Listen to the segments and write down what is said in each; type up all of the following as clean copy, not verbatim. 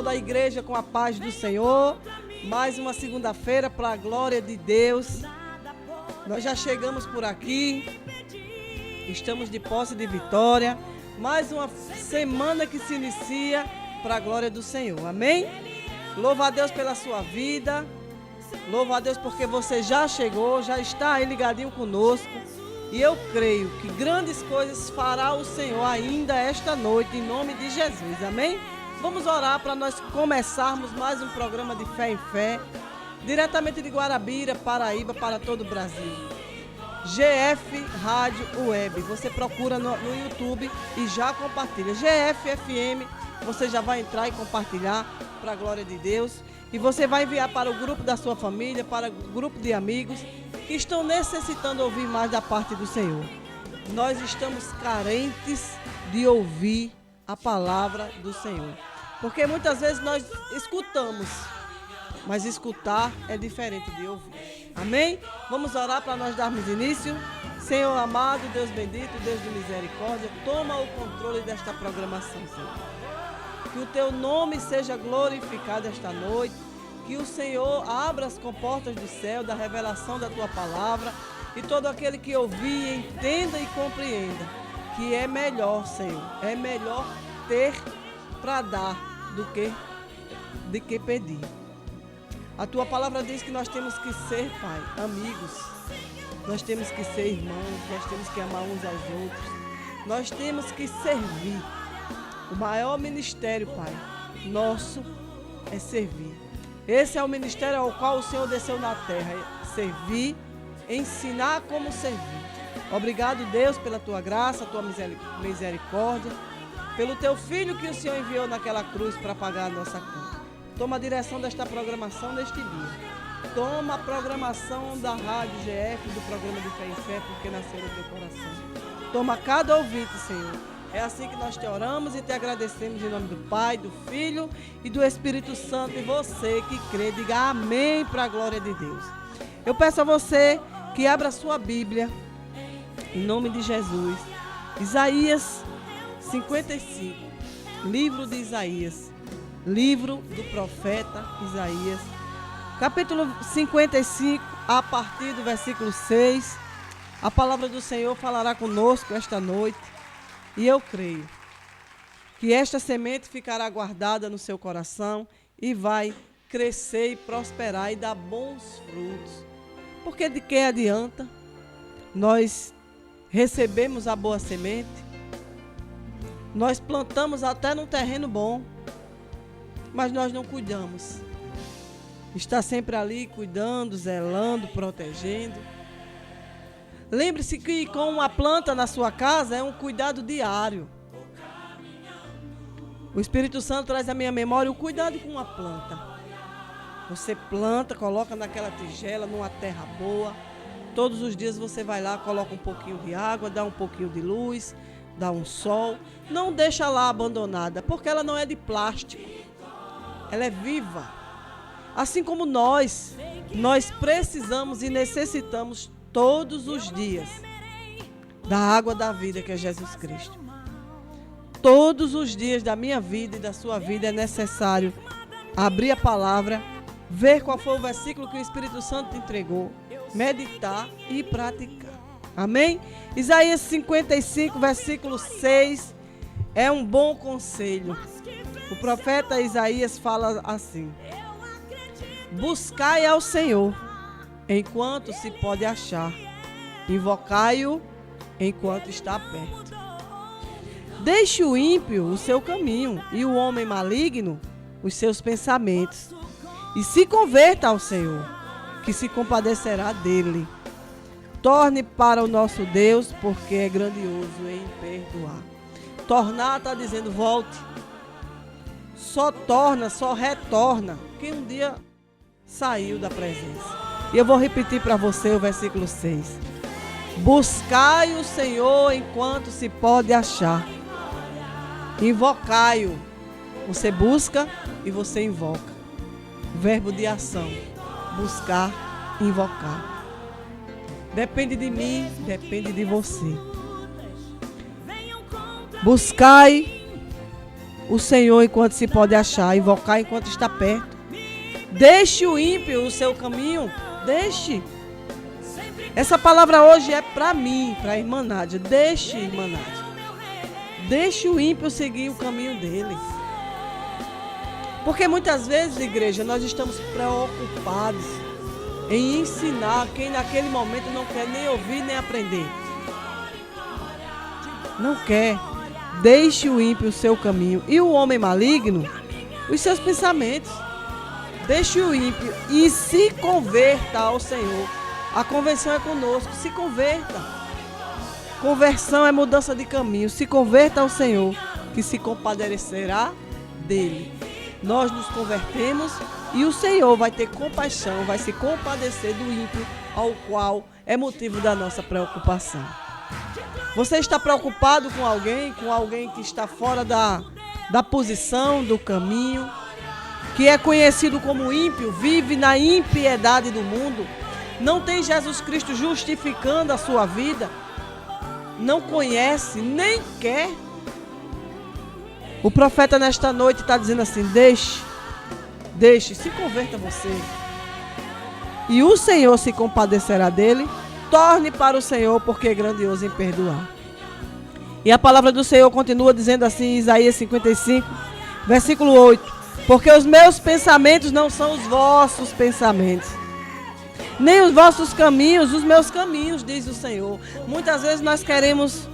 toda a igreja com a paz do Senhor. Mais uma segunda-feira para a glória de Deus. Nós já chegamos por aqui. Estamos de posse de vitória. Mais uma semana que se inicia para a glória do Senhor. Amém? Louva a Deus pela sua vida. Louva a Deus porque você já chegou, já está aí ligadinho conosco. E eu creio que grandes coisas fará o Senhor ainda esta noite, em nome de Jesus. Amém? Vamos orar para nós começarmos mais um programa de Fé em Fé, diretamente de Guarabira, Paraíba, para todo o Brasil. GF Rádio Web. Você procura no YouTube e já compartilha. GF FM, você já vai entrar e compartilhar para a glória de Deus. E você vai enviar para o grupo da sua família, para o grupo de amigos que estão necessitando ouvir mais da parte do Senhor. Nós estamos carentes de ouvir a palavra do Senhor. Porque muitas vezes nós escutamos, mas escutar é diferente de ouvir. Amém? Vamos orar para nós darmos início. Senhor amado, Deus bendito, Deus de misericórdia, toma o controle desta programação, Senhor. Que o teu nome seja glorificado esta noite. Que o Senhor abra as comportas do céu, da revelação da tua palavra. E todo aquele que ouvir, entenda e compreenda que é melhor, Senhor. É melhor ter para dar do que pedir. A tua palavra diz que nós temos que ser, Pai, amigos. Nós temos que ser irmãos. Nós temos que amar uns aos outros. Nós temos que servir. O maior ministério, Pai, nosso é servir. Esse é o ministério ao qual o Senhor desceu na terra. Servir, ensinar como servir. Obrigado, Deus, pela tua graça, tua misericórdia, pelo teu filho que o Senhor enviou naquela cruz para pagar a nossa conta. Toma a direção desta programação neste dia. Toma a programação da Rádio GF, do programa de Fé em Fé, porque nasceu no teu coração. Toma cada ouvinte, Senhor. É assim que nós te oramos e te agradecemos em nome do Pai, do Filho e do Espírito Santo. E você que crê, diga amém para a glória de Deus. Eu peço a você que abra a sua Bíblia, em nome de Jesus. Isaías 55, livro de Isaías, livro do profeta Isaías, capítulo 55, a partir do versículo 6. A palavra do Senhor falará conosco esta noite. E eu creio que esta semente ficará guardada no seu coração e vai crescer e prosperar e dar bons frutos. Porque de que adianta nós recebemos a boa semente, nós plantamos até num terreno bom, mas nós não cuidamos. Está sempre ali cuidando, zelando, protegendo. Lembre-se que com uma planta na sua casa é um cuidado diário. O Espírito Santo traz à minha memória o cuidado com uma planta. Você planta, coloca naquela tigela, numa terra boa. Todos os dias você vai lá, coloca um pouquinho de água, dá um pouquinho de luz, dá um sol. Não deixa lá abandonada, porque ela não é de plástico. Ela é viva. Assim como nós precisamos e necessitamos todos os dias da água da vida, que é Jesus Cristo. Todos os dias da minha vida e da sua vida é necessário abrir a palavra, ver qual foi o versículo que o Espírito Santo te entregou, meditar e praticar. Amém? Isaías 55, versículo 6, é um bom conselho. O profeta Isaías fala assim: buscai ao Senhor enquanto se pode achar, invocai-o enquanto está perto. Deixe o ímpio o seu caminho e o homem maligno os seus pensamentos, e se converta ao Senhor, que se compadecerá dele. Torne para o nosso Deus, porque é grandioso em perdoar. Tornar está dizendo volte. Só torna, só retorna quem um dia saiu da presença. E eu vou repetir para você o versículo 6. Buscai o Senhor enquanto se pode achar. Invocai-o. Você busca e você invoca. Verbo de ação. Buscar, invocar. Depende de mim, depende de você. Buscai o Senhor enquanto se pode achar, invocar enquanto está perto. Deixe o ímpio o seu caminho, deixe. Essa palavra hoje é para mim, para a irmã Nádia. Deixe, irmã Nádia. Deixe o ímpio seguir o caminho dele. Porque muitas vezes, igreja, nós estamos preocupados em ensinar quem naquele momento não quer nem ouvir nem aprender. Não quer. Deixe o ímpio o seu caminho e o homem maligno os seus pensamentos. Deixe o ímpio e se converta ao Senhor. A conversão é conosco. Se converta. Conversão é mudança de caminho. Se converta ao Senhor, que se compadecerá dele. Nós nos convertemos e o Senhor vai ter compaixão, vai se compadecer do ímpio, ao qual é motivo da nossa preocupação. Você está preocupado com alguém que está fora da posição, do caminho, que é conhecido como ímpio, vive na impiedade do mundo, não tem Jesus Cristo justificando a sua vida, não conhece, nem quer. O profeta nesta noite está dizendo assim: deixe, se converta você. E o Senhor se compadecerá dele. Torne para o Senhor, porque é grandioso em perdoar. E a palavra do Senhor continua dizendo assim em Isaías 55, versículo 8: porque os meus pensamentos não são os vossos pensamentos, nem os vossos caminhos, os meus caminhos, diz o Senhor. Muitas vezes nós queremos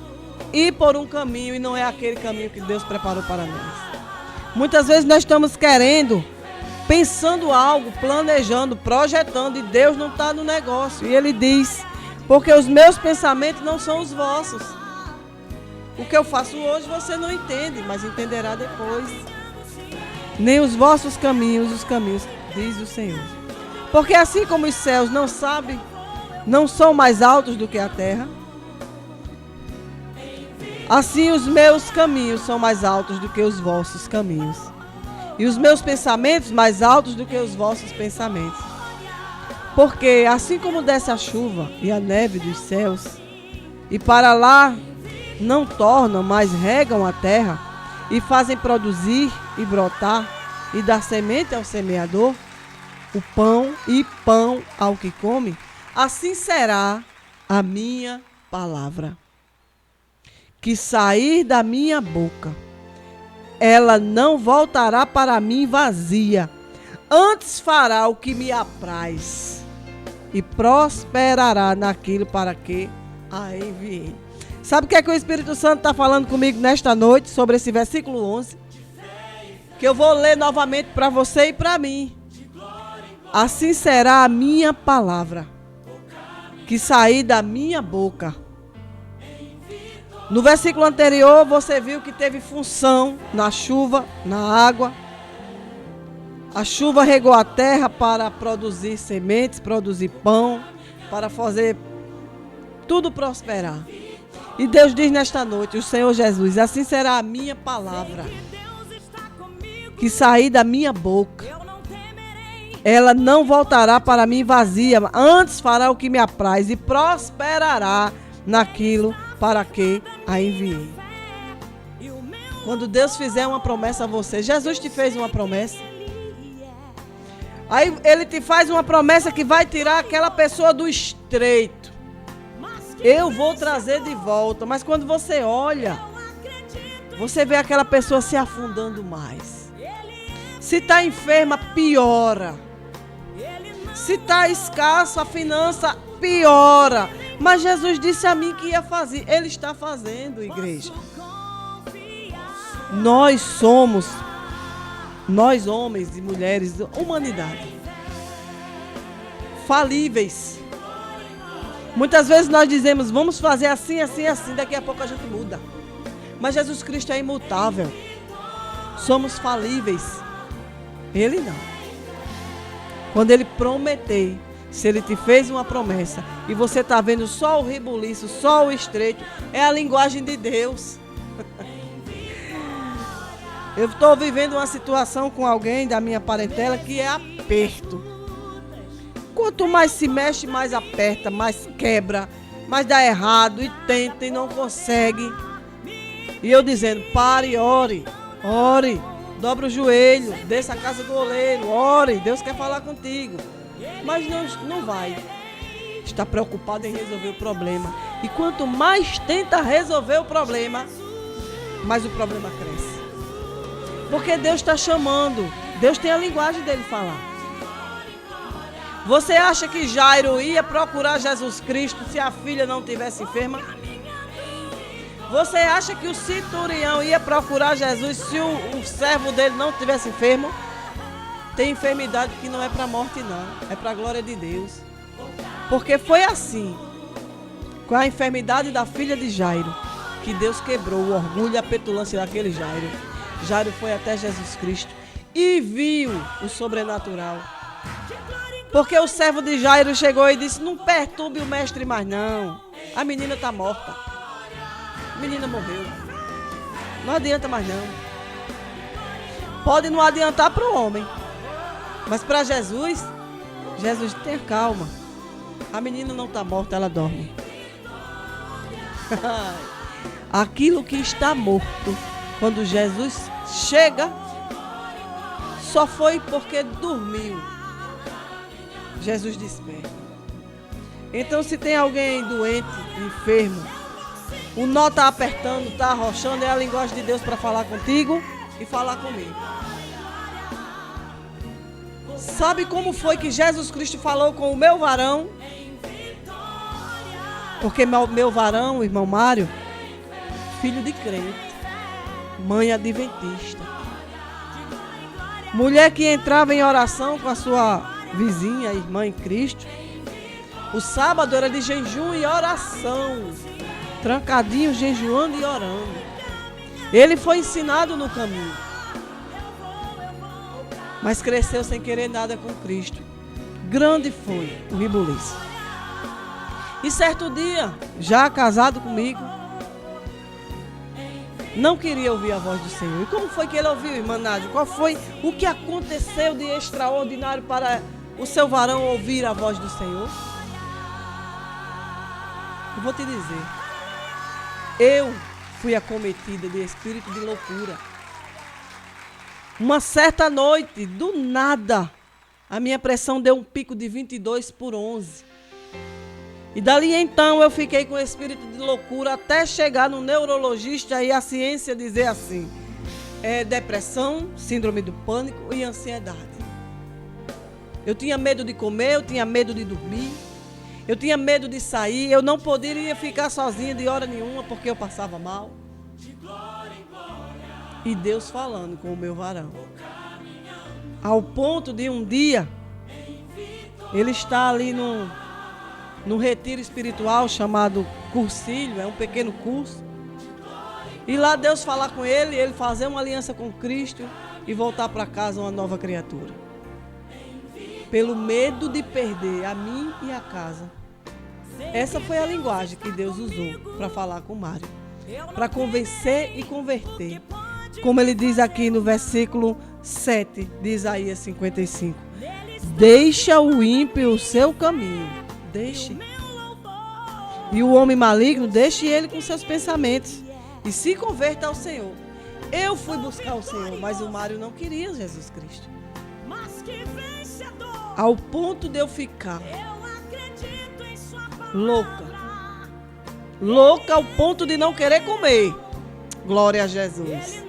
ir por um caminho e não é aquele caminho que Deus preparou para nós. Muitas vezes nós estamos querendo, pensando algo, planejando, projetando, e Deus não está no negócio. E Ele diz: porque os meus pensamentos não são os vossos. O que eu faço hoje você não entende, mas entenderá depois. Nem os vossos caminhos, os caminhos, diz o Senhor. Porque assim como os céus não são mais altos do que a terra, assim os meus caminhos são mais altos do que os vossos caminhos, e os meus pensamentos mais altos do que os vossos pensamentos. Porque assim como desce a chuva e a neve dos céus, e para lá não tornam, mas regam a terra, e fazem produzir e brotar, e dar semente ao semeador, o pão e pão ao que come, assim será a minha palavra que sair da minha boca. Ela não voltará para mim vazia, antes fará o que me apraz e prosperará naquilo para que a enviei. Sabe o que é que o Espírito Santo está falando comigo nesta noite sobre esse versículo 11? Que eu vou ler novamente para você e para mim. Assim será a minha palavra que sair da minha boca. No versículo anterior, você viu que teve função na chuva, na água. A chuva regou a terra para produzir sementes, produzir pão, para fazer tudo prosperar. E Deus diz nesta noite, o Senhor Jesus: assim será a minha palavra que sair da minha boca. Ela não voltará para mim vazia, antes fará o que me apraz e prosperará naquilo para que a enviei. Quando Deus fizer uma promessa a você, Jesus te fez uma promessa. Aí Ele te faz uma promessa que vai tirar aquela pessoa do estreito. Eu vou trazer de volta. Mas quando você olha, você vê aquela pessoa se afundando mais. Se está enferma, piora. Se está escasso a finança, piora. Mas Jesus disse a mim que ia fazer. Ele está fazendo, igreja. Nós homens e mulheres, humanidade, falíveis. Muitas vezes nós dizemos: vamos fazer assim, assim, assim. Daqui a pouco a gente muda. Mas Jesus Cristo é imutável. Somos falíveis. Ele não. Quando Ele prometer, se Ele te fez uma promessa e você está vendo só o rebuliço, só o estreito, é a linguagem de Deus. Eu estou vivendo uma situação com alguém da minha parentela que é aperto. Quanto mais se mexe, mais aperta, mais quebra, mais dá errado e tenta e não consegue. E eu dizendo: pare e ore. Ore, dobra o joelho, desça a casa do oleiro, ore, Deus quer falar contigo. Mas não vai. Está preocupado em resolver o problema. E quanto mais tenta resolver o problema, mais o problema cresce. Porque Deus está chamando. Deus tem a linguagem dele falar. Você acha que Jairo ia procurar Jesus Cristo se a filha não estivesse enferma? Você acha que o centurião ia procurar Jesus se o servo dele não estivesse enfermo? Tem enfermidade que não é para a morte, não. É para a glória de Deus. Porque foi assim, com a enfermidade da filha de Jairo, que Deus quebrou o orgulho e a petulância daquele Jairo. Jairo foi até Jesus Cristo e viu o sobrenatural. Porque o servo de Jairo chegou e disse: não perturbe o mestre mais não. A menina está morta. A menina morreu. Não adianta mais não. Pode não adiantar para o homem. Mas para Jesus, Jesus tenha calma. A menina não está morta, ela dorme. Aquilo que está morto, quando Jesus chega, só foi porque dormiu. Jesus desperta. Então, se tem alguém doente, enfermo, o nó está apertando, está arrochando, é a linguagem de Deus para falar contigo e falar comigo. Sabe como foi que Jesus Cristo falou com o meu varão? Porque meu varão, irmão Mário, filho de crente, mãe adventista, mulher que entrava em oração com a sua vizinha, irmã em Cristo. O sábado era de jejum e oração, trancadinho, jejuando e orando. Ele foi ensinado no caminho, mas cresceu sem querer nada com Cristo. Grande foi o ribuliço. E certo dia, já casado comigo, não queria ouvir a voz do Senhor. E como foi que ele ouviu, irmã Nádia? Qual foi o que aconteceu de extraordinário para o seu varão ouvir a voz do Senhor? Eu vou te dizer. Eu fui acometida de espírito de loucura. Uma certa noite, do nada, a minha pressão deu um pico de 22/11. E dali então eu fiquei com espírito de loucura até chegar no neurologista e a ciência dizer assim: depressão, síndrome do pânico e ansiedade. Eu tinha medo de comer, eu tinha medo de dormir, eu tinha medo de sair, eu não poderia ficar sozinha de hora nenhuma porque eu passava mal. E Deus falando com o meu varão. Ao ponto de um dia, ele está ali num retiro espiritual chamado Cursilho, é um pequeno curso. E lá Deus falar com ele fazer uma aliança com Cristo e voltar para casa uma nova criatura. Pelo medo de perder a mim e a casa. Essa foi a linguagem que Deus usou para falar com Mário. Para convencer e converter. Como ele diz aqui no versículo 7 de Isaías 55. Deixa o ímpio o seu caminho. Deixe. E o homem maligno, deixe ele com seus pensamentos. E se converta ao Senhor. Eu fui buscar o Senhor, mas o Mário não queria Jesus Cristo. Ao ponto de eu ficar louca. Louca ao ponto de não querer comer. Glória a Jesus.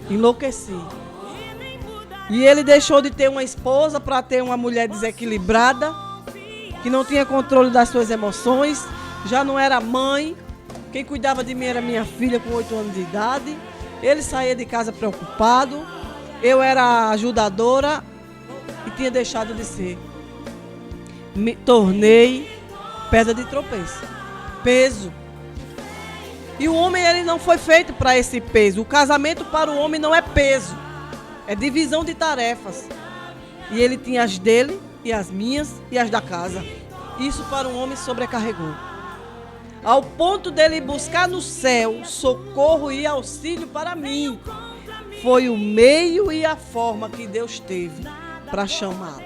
Enlouqueci. E ele deixou de ter uma esposa para ter uma mulher desequilibrada, que não tinha controle das suas emoções, já não era mãe. Quem cuidava de mim era minha filha com 8 anos de idade. Ele saía de casa preocupado. Eu era ajudadora e tinha deixado de ser. Me tornei pedra de tropeço, peso. E o homem, ele não foi feito para esse peso. O casamento para o homem não é peso, é divisão de tarefas. E ele tinha as dele e as minhas e as da casa. Isso para um homem sobrecarregou. Ao ponto dele buscar no céu socorro e auxílio para mim. Foi o meio e a forma que Deus teve para chamá-lo.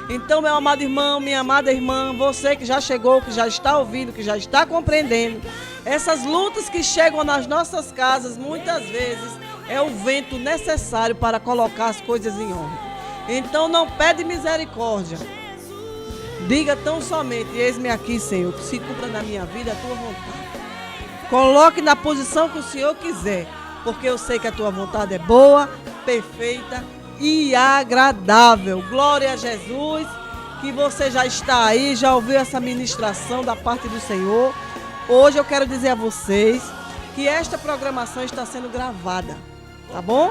Então, meu amado irmão, minha amada irmã, você que já chegou, que já está ouvindo, que já está compreendendo, essas lutas que chegam nas nossas casas, muitas vezes, é o vento necessário para colocar as coisas em ordem. Então, não pede misericórdia. Diga tão somente: eis-me aqui, Senhor, que se cumpra na minha vida a tua vontade. Coloque na posição que o Senhor quiser, porque eu sei que a tua vontade é boa, perfeita e agradável. Glória a Jesus, que você já está aí, já ouviu essa ministração da parte do Senhor. Hoje eu quero dizer a vocês que esta programação está sendo gravada, tá bom?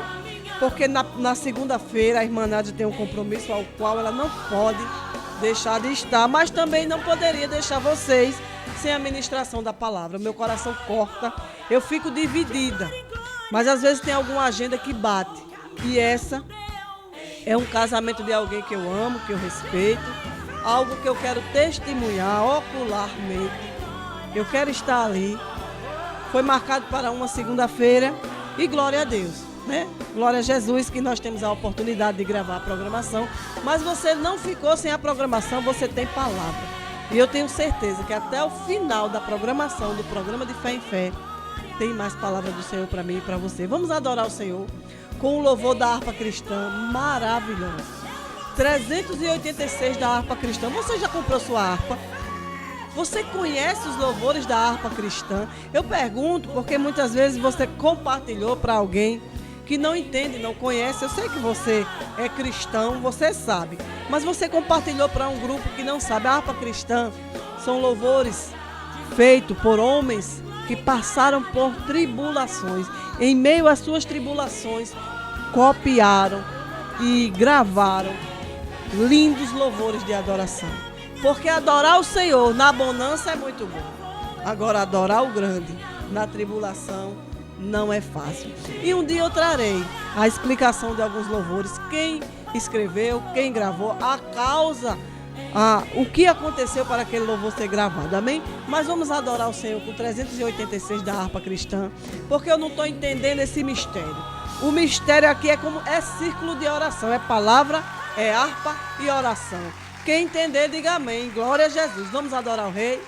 Porque na segunda-feira a irmã Nádia tem um compromisso ao qual ela não pode deixar de estar, mas também não poderia deixar vocês sem a ministração da palavra. Meu coração corta, eu fico dividida, mas às vezes tem alguma agenda que bate, e essa é um casamento de alguém que eu amo, que eu respeito, algo que eu quero testemunhar ocularmente. Eu quero estar ali. Foi marcado para uma segunda-feira e glória a Deus, né? Glória a Jesus que nós temos a oportunidade de gravar a programação, mas você não ficou sem a programação, você tem palavra. E eu tenho certeza que até o final da programação do programa de Fé em Fé tem mais palavra do Senhor para mim e para você. Vamos adorar o Senhor com o louvor da harpa cristã maravilhoso. 386 da harpa cristã. Você já comprou sua harpa? Você conhece os louvores da harpa cristã? Eu pergunto porque muitas vezes você compartilhou para alguém que não entende, não conhece. Eu sei que você é cristão, você sabe, mas você compartilhou para um grupo que não sabe. A harpa cristã são louvores feitos por homens que passaram por tribulações. Em meio às suas tribulações, copiaram e gravaram lindos louvores de adoração. Porque adorar o Senhor na bonança é muito bom. Agora, adorar o grande na tribulação não é fácil. E um dia eu trarei a explicação de alguns louvores, quem escreveu, quem gravou, a causa, o que aconteceu para aquele louvor ser gravado, amém? Mas vamos adorar o Senhor com 386 da harpa cristã, porque eu não estou entendendo esse mistério. O mistério aqui é círculo de oração, é palavra, é harpa e oração. Quem entender, diga amém. Glória a Jesus. Vamos adorar o Rei.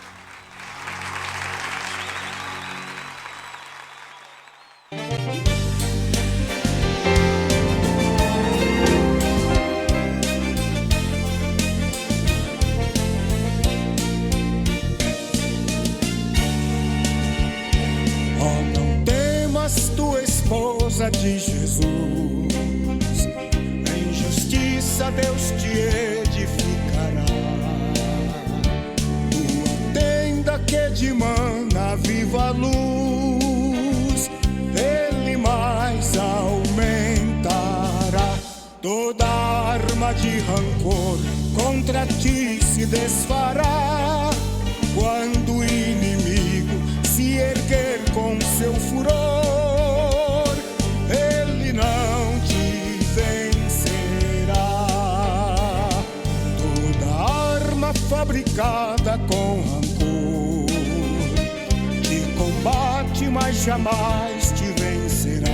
Oh, não temas, tua esposa de Jesus. Em justiça Deus te edificará. Tua tenda que de mana viva luz, Ele mais aumentará. Toda arma de rancor contra ti se desfará. Quando o inimigo se erguer com seu furor, ele não te vencerá. Toda arma fabricada com rancor te combate, mas jamais te vencerá.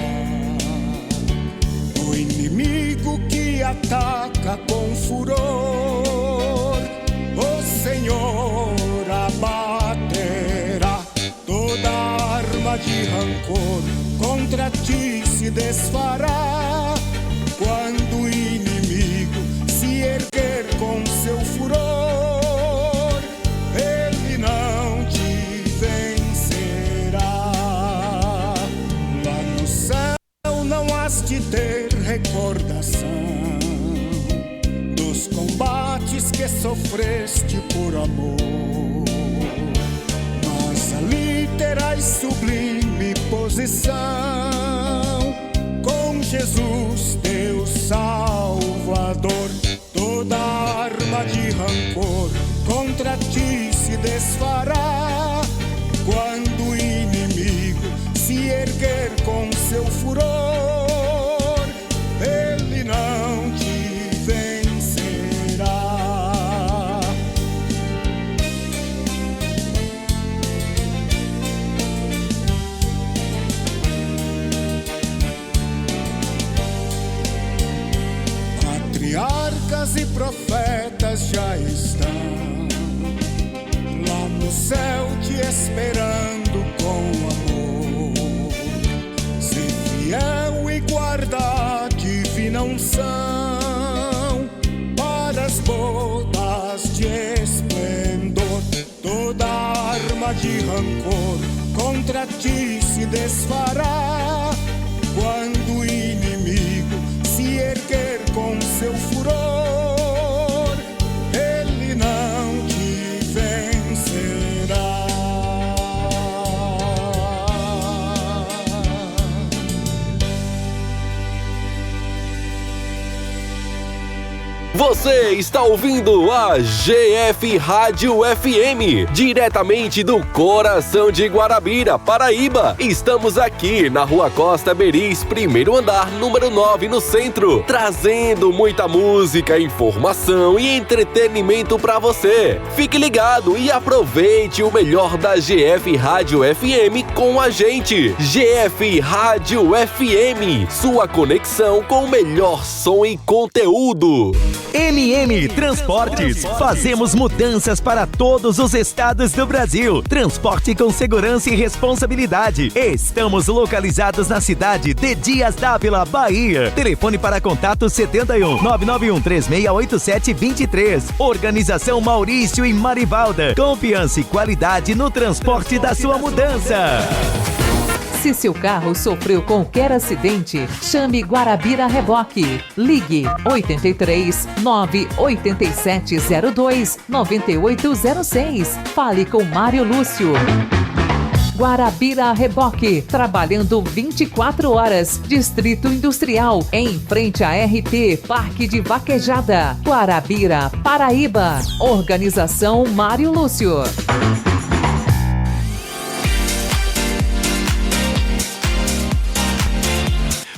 O inimigo que ataca com furor, o Senhor abaterá. Toda arma de rancor contra ti se desfará. Quando o inimigo se erguer com seu furor, ele não te vencerá. Lá no céu não has de ter recordação dos combates que sofreste por amor. Ali terás sublime posição com Jesus, teu Salvador. Toda arma de rancor contra ti se desfará. Quando o inimigo se erguer com seu furor, ele não te vencerá. Patriarca patriarcas e profetas já estão lá no céu te esperando com amor. Se fiel e guarda divina unção para as bodas de esplendor. Toda arma de rancor contra ti se desfará quando o inimigo se erguer com seu furor. Ele não te vencerá. Você está ouvindo a GF Rádio FM, diretamente do coração de Guarabira, Paraíba. Estamos aqui na Rua Costa Beris, primeiro andar, número 9, no centro, trazendo muita música, informação e entretenimento para você. Fique ligado e aproveite o melhor da GF Rádio FM com a gente. GF Rádio FM, sua conexão com o melhor som e conteúdo. MM Transportes. Fazemos mudanças para todos os estados do Brasil. Transporte com segurança e responsabilidade. Estamos localizados na cidade de Dias d'Ávila, Bahia. Telefone para contato 71 991 3687 23. Organização Maurício e Marivalda. Confiança e qualidade no transporte da sua mudança. Se seu carro sofreu qualquer acidente, chame Guarabira Reboque. Ligue 83 98702 9806. Fale com Mário Lúcio. Guarabira Reboque, trabalhando 24 horas. Distrito Industrial, em frente à RT Parque de Vaquejada. Guarabira, Paraíba. Organização Mário Lúcio.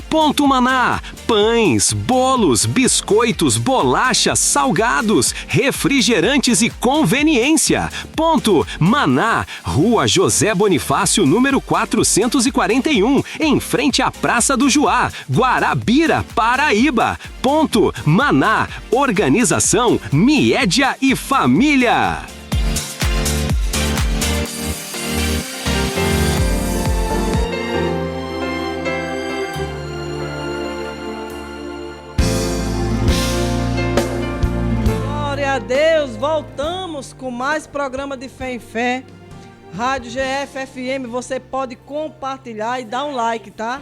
Ponto Maná, pães, bolos, biscoitos, bolachas, salgados, refrigerantes e conveniência. Ponto Maná, Rua José Bonifácio, número 441, em frente à Praça do Juá, Guarabira, Paraíba. Ponto Maná, organização Miédia e Família. Glória a Deus, voltamos com mais programa de Fé em Fé. Rádio GF FM, você pode compartilhar e dar um like, tá?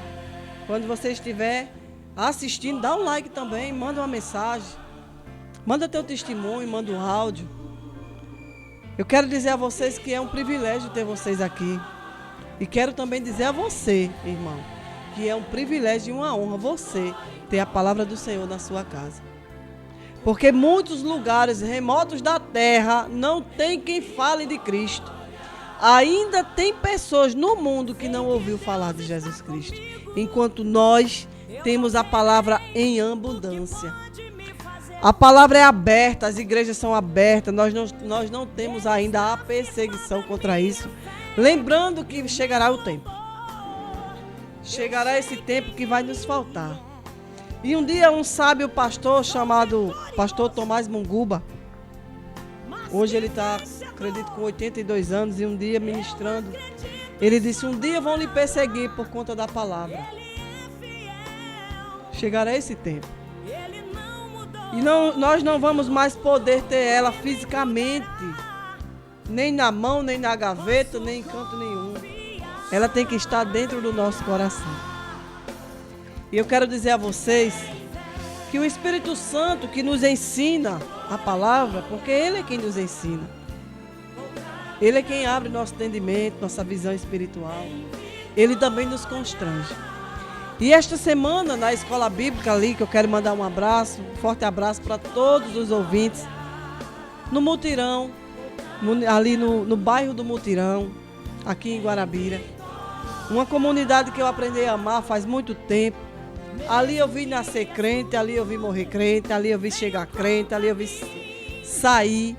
Quando você estiver assistindo, dá um like também, manda uma mensagem. Manda teu testemunho, manda um áudio. Eu quero dizer a vocês que é um privilégio ter vocês aqui. E quero também dizer a você, irmão, que é um privilégio e uma honra você ter a palavra do Senhor na sua casa. Porque muitos lugares remotos da terra não tem quem fale de Cristo. Ainda tem pessoas no mundo que não ouviu falar de Jesus Cristo. Enquanto nós temos a palavra em abundância. A palavra é aberta, as igrejas são abertas. Nós não temos ainda a perseguição contra isso. Lembrando que chegará o tempo. Chegará esse tempo que vai nos faltar. E um dia um sábio pastor chamado Pastor Tomás Munguba, hoje ele está, acredito, com 82 anos, e um dia ministrando, ele disse: um dia vão lhe perseguir por conta da palavra. Chegará esse tempo. E nós não vamos mais poder ter ela fisicamente, nem na mão, nem na gaveta, nem em canto nenhum. Ela tem que estar dentro do nosso coração. E eu quero dizer a vocês que o Espírito Santo que nos ensina a palavra, porque Ele é quem nos ensina. Ele é quem abre nosso entendimento, nossa visão espiritual. Ele também nos constrange. E esta semana, na escola bíblica ali, que eu quero mandar um abraço, um forte abraço para todos os ouvintes, no Mutirão, ali no bairro do Mutirão, aqui em Guarabira. Uma comunidade que eu aprendi a amar faz muito tempo. Ali eu vi nascer crente, ali eu vi morrer crente, ali eu vi chegar crente, ali eu vi sair.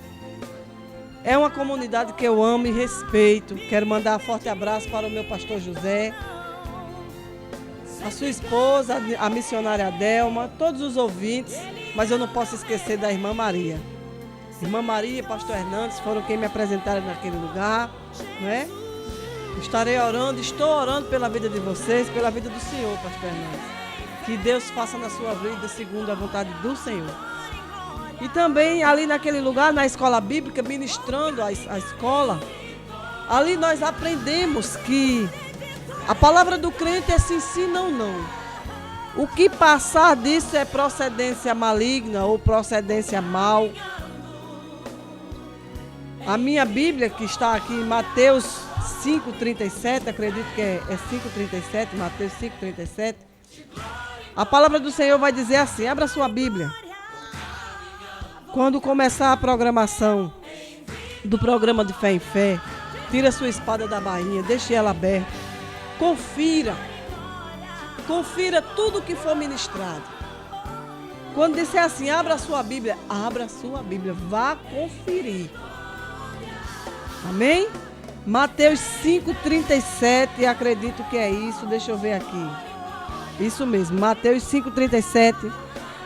É uma comunidade que eu amo e respeito. Quero mandar um forte abraço para o meu pastor José, a sua esposa, a missionária Adelma, todos os ouvintes mas eu não posso esquecer da irmã Maria. Irmã Maria e pastor Hernandes foram quem me apresentaram naquele lugar, não é? Estarei orando, estou orando pela vida de vocês, pela vida do Senhor, pastor Hernandes. Que Deus faça na sua vida segundo a vontade do Senhor. E também ali naquele lugar, na escola bíblica, ministrando a escola, ali nós aprendemos que a palavra do crente é sim, sim, não, não. O que passar disso é procedência maligna ou procedência mal. A minha Bíblia, que está aqui em Mateus 5,37, acredito que é 5,37, Mateus 5,37. A palavra do Senhor vai dizer assim, abra sua Bíblia. Quando começar a programação do programa de Fé em Fé, tira sua espada da bainha, deixe ela aberta. Confira tudo que for ministrado. Quando disser assim, abra sua Bíblia, vá conferir. Amém? Mateus 5,37, acredito que é isso, deixa eu ver aqui. Isso mesmo, Mateus 5,37.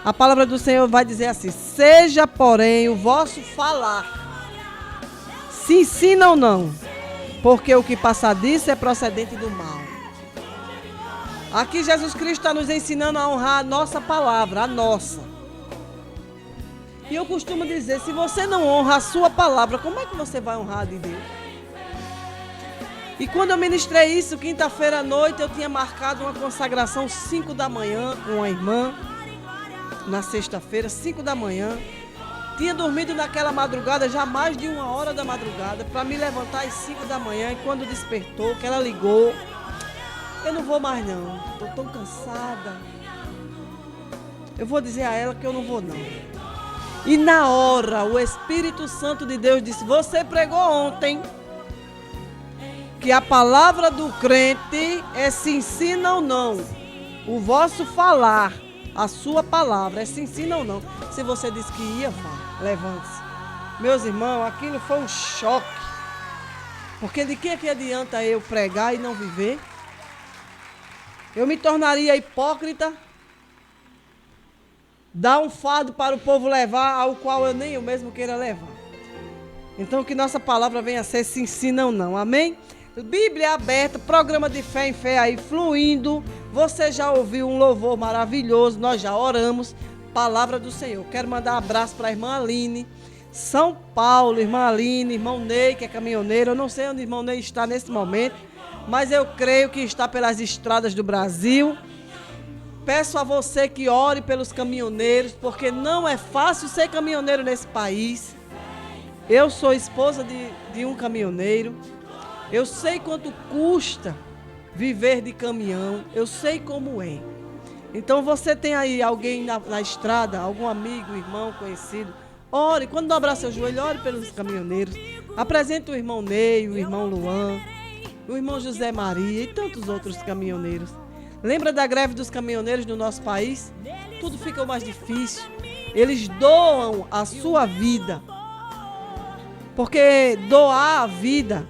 A palavra do Senhor vai dizer assim, seja, porém, o vosso falar, sim, sim, não, não, porque o que passar disso é procedente do mal. Aqui Jesus Cristo está nos ensinando a honrar a nossa palavra, a nossa. E eu costumo dizer, se você não honra a sua palavra, como é que você vai honrar a de Deus? E quando eu ministrei isso, quinta-feira à noite, eu tinha marcado uma consagração 5 da manhã com a irmã. Na sexta-feira, 5 da manhã. Tinha dormido naquela madrugada, já mais de 1h da madrugada, para me levantar às 5 da manhã. E quando despertou, que ela ligou, eu não vou mais não, estou tão cansada. Eu vou dizer a ela que eu não vou não. E na hora, o Espírito Santo de Deus disse, você pregou ontem que a palavra do crente é sim, sim, não, não. O vosso falar, a sua palavra é sim, sim, não, não. Se você disse que ia, vá, levante-se. Meus irmãos, aquilo foi um choque. Porque de que adianta eu pregar e não viver? Eu me tornaria hipócrita, dar um fardo para o povo levar, ao qual eu nem eu mesmo queira levar. Então que nossa palavra venha a ser sim, sim, não, não. Amém? Bíblia aberta, programa de Fé em Fé aí fluindo. Você já ouviu um louvor maravilhoso, nós já oramos. Palavra do Senhor. Quero mandar um abraço para a irmã Aline, São Paulo, irmã Aline, irmão Ney, que é caminhoneiro. Eu não sei onde o irmão Ney está nesse momento, mas eu creio que está pelas estradas do Brasil. Peço a você que ore pelos caminhoneiros, porque não é fácil ser caminhoneiro nesse país. Eu sou esposa de um caminhoneiro. Eu sei quanto custa viver de caminhão. Eu sei como é. Então você tem aí alguém na estrada, algum amigo, irmão, conhecido. Ore, quando dobrar seu joelho, ore pelos caminhoneiros. Apresente o irmão Ney, o irmão Luan, o irmão José Maria e tantos outros caminhoneiros. Lembra da greve dos caminhoneiros no nosso país? Tudo fica mais difícil. Eles doam a sua vida. Porque doar a vida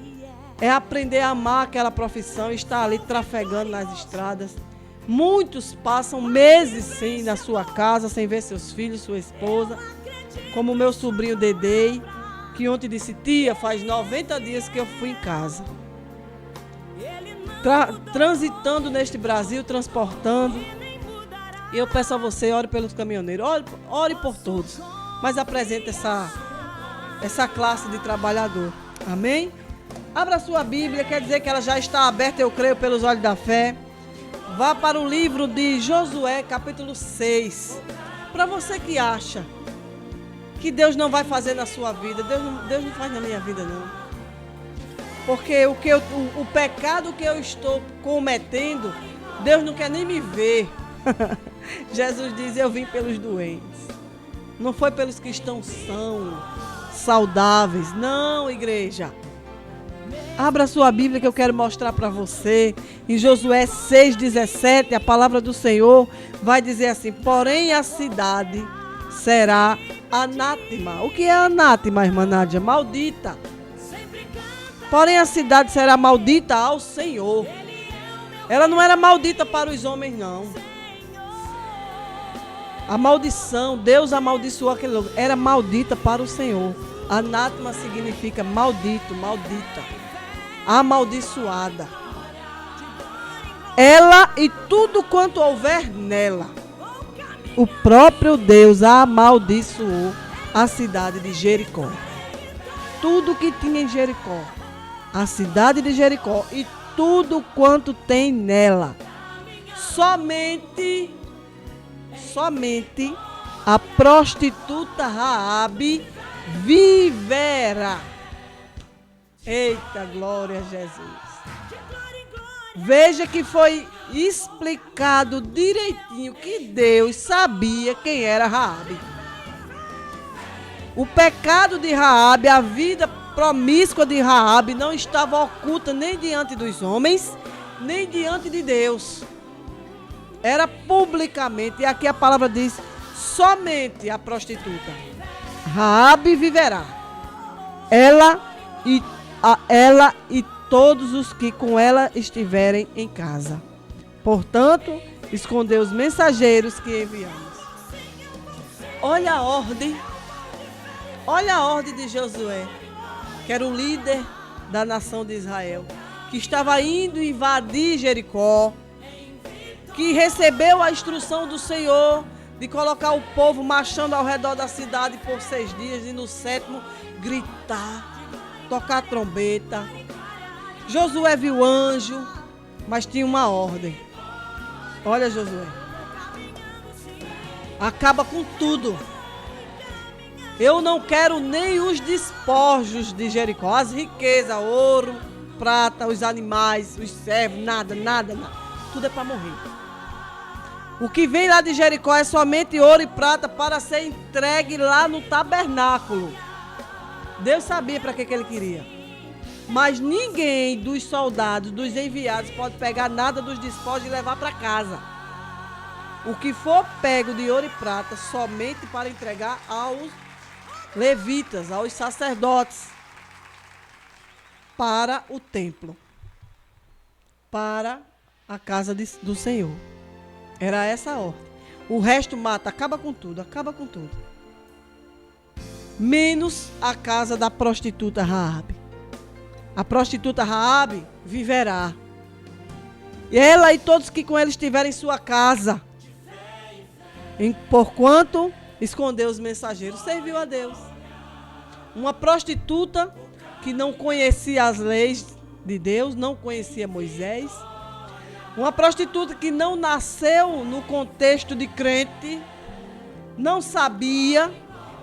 é aprender a amar aquela profissão e estar ali trafegando nas estradas. Muitos passam meses sem ir na sua casa, sem ver seus filhos, sua esposa. Como o meu sobrinho Dedei, que ontem disse, tia, faz 90 dias que eu fui em casa. Transitando neste Brasil, transportando. E eu peço a você, ore pelos caminhoneiros, ore por todos. Mas apresente essa classe de trabalhador. Amém? Abra sua Bíblia, quer dizer que ela já está aberta, eu creio, pelos olhos da fé. Vá para o livro de Josué, capítulo 6. Para você que acha que Deus não vai fazer na sua vida, Deus não faz na minha vida, não. Porque o pecado que eu estou cometendo, Deus não quer nem me ver. Jesus diz, eu vim pelos doentes. Não foi pelos que estão sãos, saudáveis. Não, igreja. Abra sua Bíblia que eu quero mostrar para você. Em Josué 6,17, a palavra do Senhor vai dizer assim, porém a cidade será anátema. O que é anátema, irmã Nádia? Maldita. Porém a cidade será maldita ao Senhor. Ela não era maldita para os homens, não. A maldição, Deus amaldiçoou aquele lugar. Era maldita para o Senhor. Anátema significa maldito, maldita. Amaldiçoada. Ela e tudo quanto houver nela. O próprio Deus amaldiçoou a cidade de Jericó. Tudo que tinha em Jericó. A cidade de Jericó e tudo quanto tem nela. Somente a prostituta Raabe viverá. Eita, glória a Jesus. Veja que foi explicado direitinho que Deus sabia quem era Raabe. O pecado de Raabe, a vida promíscua de Raabe não estava oculta nem diante dos homens, nem diante de Deus. Era publicamente, e aqui a palavra diz, somente a prostituta Raabe viverá. Ela e todos os que com ela estiverem em casa. Portanto, escondeu os mensageiros que enviamos. Olha a ordem de Josué, que era o líder da nação de Israel, que estava indo invadir Jericó, que recebeu a instrução do Senhor de colocar o povo marchando ao redor da cidade por 6 dias e no 7º gritar, tocar trombeta. Josué viu anjo, mas tinha uma ordem. Olha, Josué, acaba com tudo. Eu não quero nem os despojos de Jericó, as riquezas, ouro, prata, os animais, os servos, nada. Tudo é para morrer. O que vem lá de Jericó é somente ouro e prata para ser entregue lá no tabernáculo. Deus sabia para que ele queria. Mas ninguém dos soldados, dos enviados, pode pegar nada dos despojos e levar para casa. O que for pego de ouro e prata, somente para entregar aos levitas, aos sacerdotes, para o templo, para a casa do Senhor. Era essa a ordem. O resto mata, acaba com tudo. Menos a casa da prostituta Raabe. A prostituta Raabe viverá. Ela e todos que com ela estiverem em sua casa. Porquanto escondeu os mensageiros, serviu a Deus. Uma prostituta que não conhecia as leis de Deus, não conhecia Moisés. Uma prostituta que não nasceu no contexto de crente, não sabia,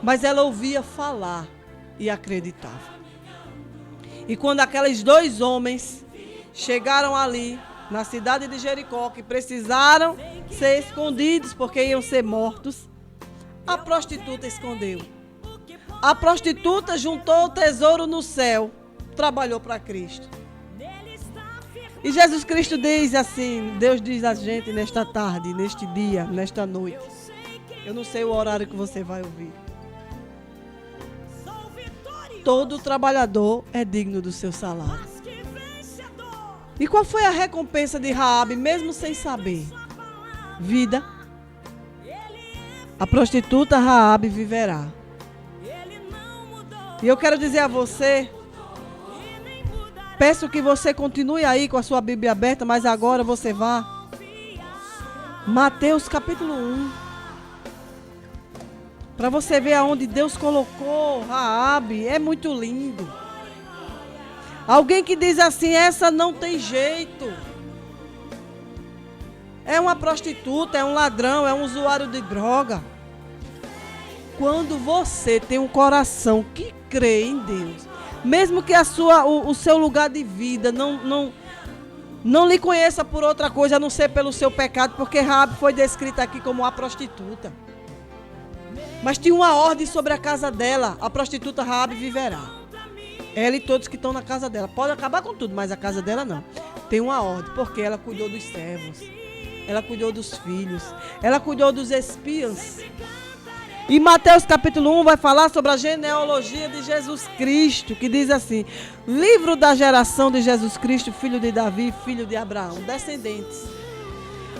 mas ela ouvia falar e acreditava. E quando aqueles 2 homens chegaram ali, na cidade de Jericó, que precisaram ser escondidos porque iam ser mortos, a prostituta escondeu. A prostituta juntou o tesouro no céu, trabalhou para Cristo. E Jesus Cristo diz assim, Deus diz a gente nesta tarde, neste dia, nesta noite. Eu não sei o horário que você vai ouvir. Todo trabalhador é digno do seu salário. E qual foi a recompensa de Raabe, mesmo sem saber? Vida. A prostituta Raabe viverá. E eu quero dizer a você, peço que você continue aí com a sua Bíblia aberta, mas agora você vá. Mateus capítulo 1. Para você ver aonde Deus colocou Raabe. É muito lindo. Alguém que diz assim, essa não tem jeito. É uma prostituta, é um ladrão, é um usuário de droga. Quando você tem um coração que crê em Deus, mesmo que o seu lugar de vida não lhe conheça por outra coisa, a não ser pelo seu pecado, porque Raabe foi descrita aqui como a prostituta. Mas tinha uma ordem sobre a casa dela, a prostituta Raabe viverá. Ela e todos que estão na casa dela. Pode acabar com tudo, mas a casa dela não. Tem uma ordem, porque ela cuidou dos servos, ela cuidou dos filhos, ela cuidou dos espias. E Mateus capítulo 1 vai falar sobre a genealogia de Jesus Cristo, que diz assim, livro da geração de Jesus Cristo, filho de Davi, filho de Abraão, descendentes.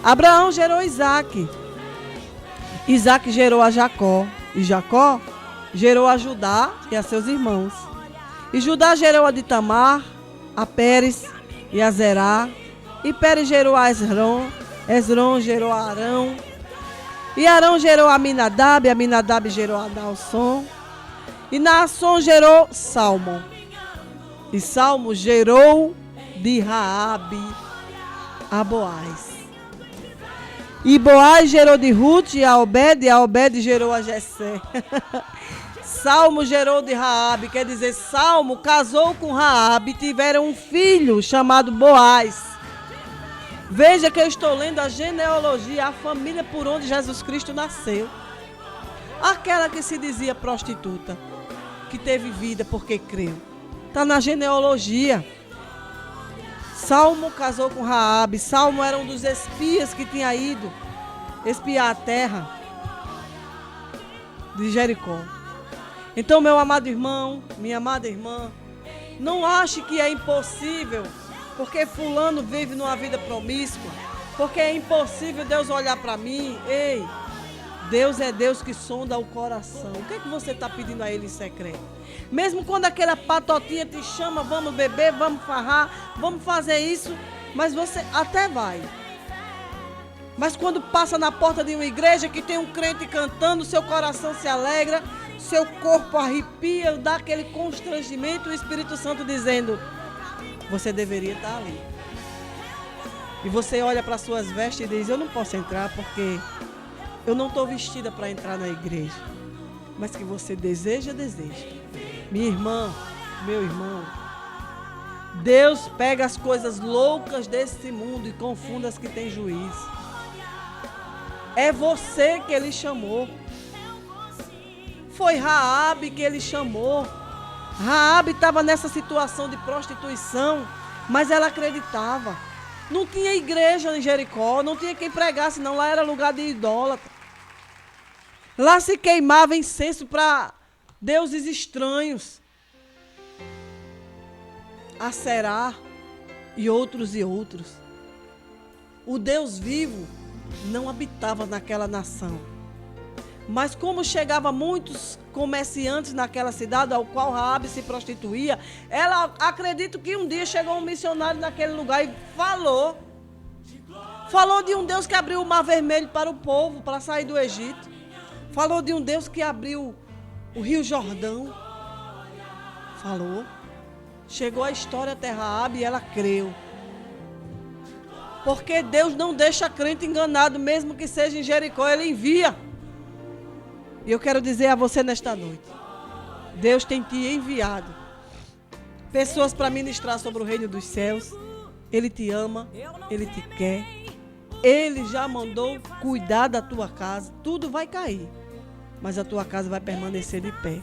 Abraão gerou Isaac. Isaac gerou a Jacó, e Jacó gerou a Judá e a seus irmãos. E Judá gerou a de Tamar, a Pérez e a Zerá. E Pérez gerou a Esrom, Esrom gerou a Arão. E Arão gerou a Aminadab, e Aminadab gerou a Naasson. E Naasson gerou Salmon. E Salmo gerou de Raabe a Boaz. E Boaz gerou de Ruth e a Obed gerou a Jessé. Salmo gerou de Raabe, quer dizer, Salmo casou com Raabe e tiveram um filho chamado Boaz. Veja que eu estou lendo a genealogia, a família por onde Jesus Cristo nasceu. Aquela que se dizia prostituta, que teve vida porque creu. Está na genealogia. Salmo casou com Raabe. Salmo era um dos espias que tinha ido espiar a terra de Jericó. Então, meu amado irmão, minha amada irmã, não ache que é impossível, porque fulano vive numa vida promíscua, porque é impossível Deus olhar para mim. Ei, Deus é Deus que sonda o coração. O que é que você está pedindo a Ele em secreto? Mesmo quando aquela patotinha te chama, vamos beber, vamos farrar, vamos fazer isso, mas você até vai. Mas quando passa na porta de uma igreja que tem um crente cantando, seu coração se alegra, seu corpo arrepia, dá aquele constrangimento, o Espírito Santo dizendo: você deveria estar ali. E você olha para suas vestes e diz: eu não posso entrar porque eu não estou vestida para entrar na igreja. Mas que você deseja. Minha irmã, meu irmão, Deus pega as coisas loucas desse mundo e confunde as que têm juízo. É você que Ele chamou. Foi Raabe que Ele chamou. Raabe estava nessa situação de prostituição, mas ela acreditava. Não tinha igreja em Jericó, não tinha quem pregasse, não. Lá era lugar de idólatra. Lá se queimava incenso para deuses estranhos. Aserá e outros. O Deus vivo não habitava naquela nação. Mas como chegava muitos comerciantes naquela cidade, ao qual Raabe se prostituía, ela acredito que um dia chegou um missionário naquele lugar e falou de um Deus que abriu o Mar Vermelho para o povo, para sair do Egito. Falou de um Deus que abriu o Rio Jordão. Falou. Chegou a história até Raabe e ela creu. Porque Deus não deixa crente enganado, mesmo que seja em Jericó, Ele envia. E eu quero dizer a você nesta noite, Deus tem te enviado pessoas para ministrar sobre o reino dos céus. Ele te ama, Ele te quer. Ele já mandou cuidar da tua casa. Tudo vai cair, mas a tua casa vai permanecer de pé,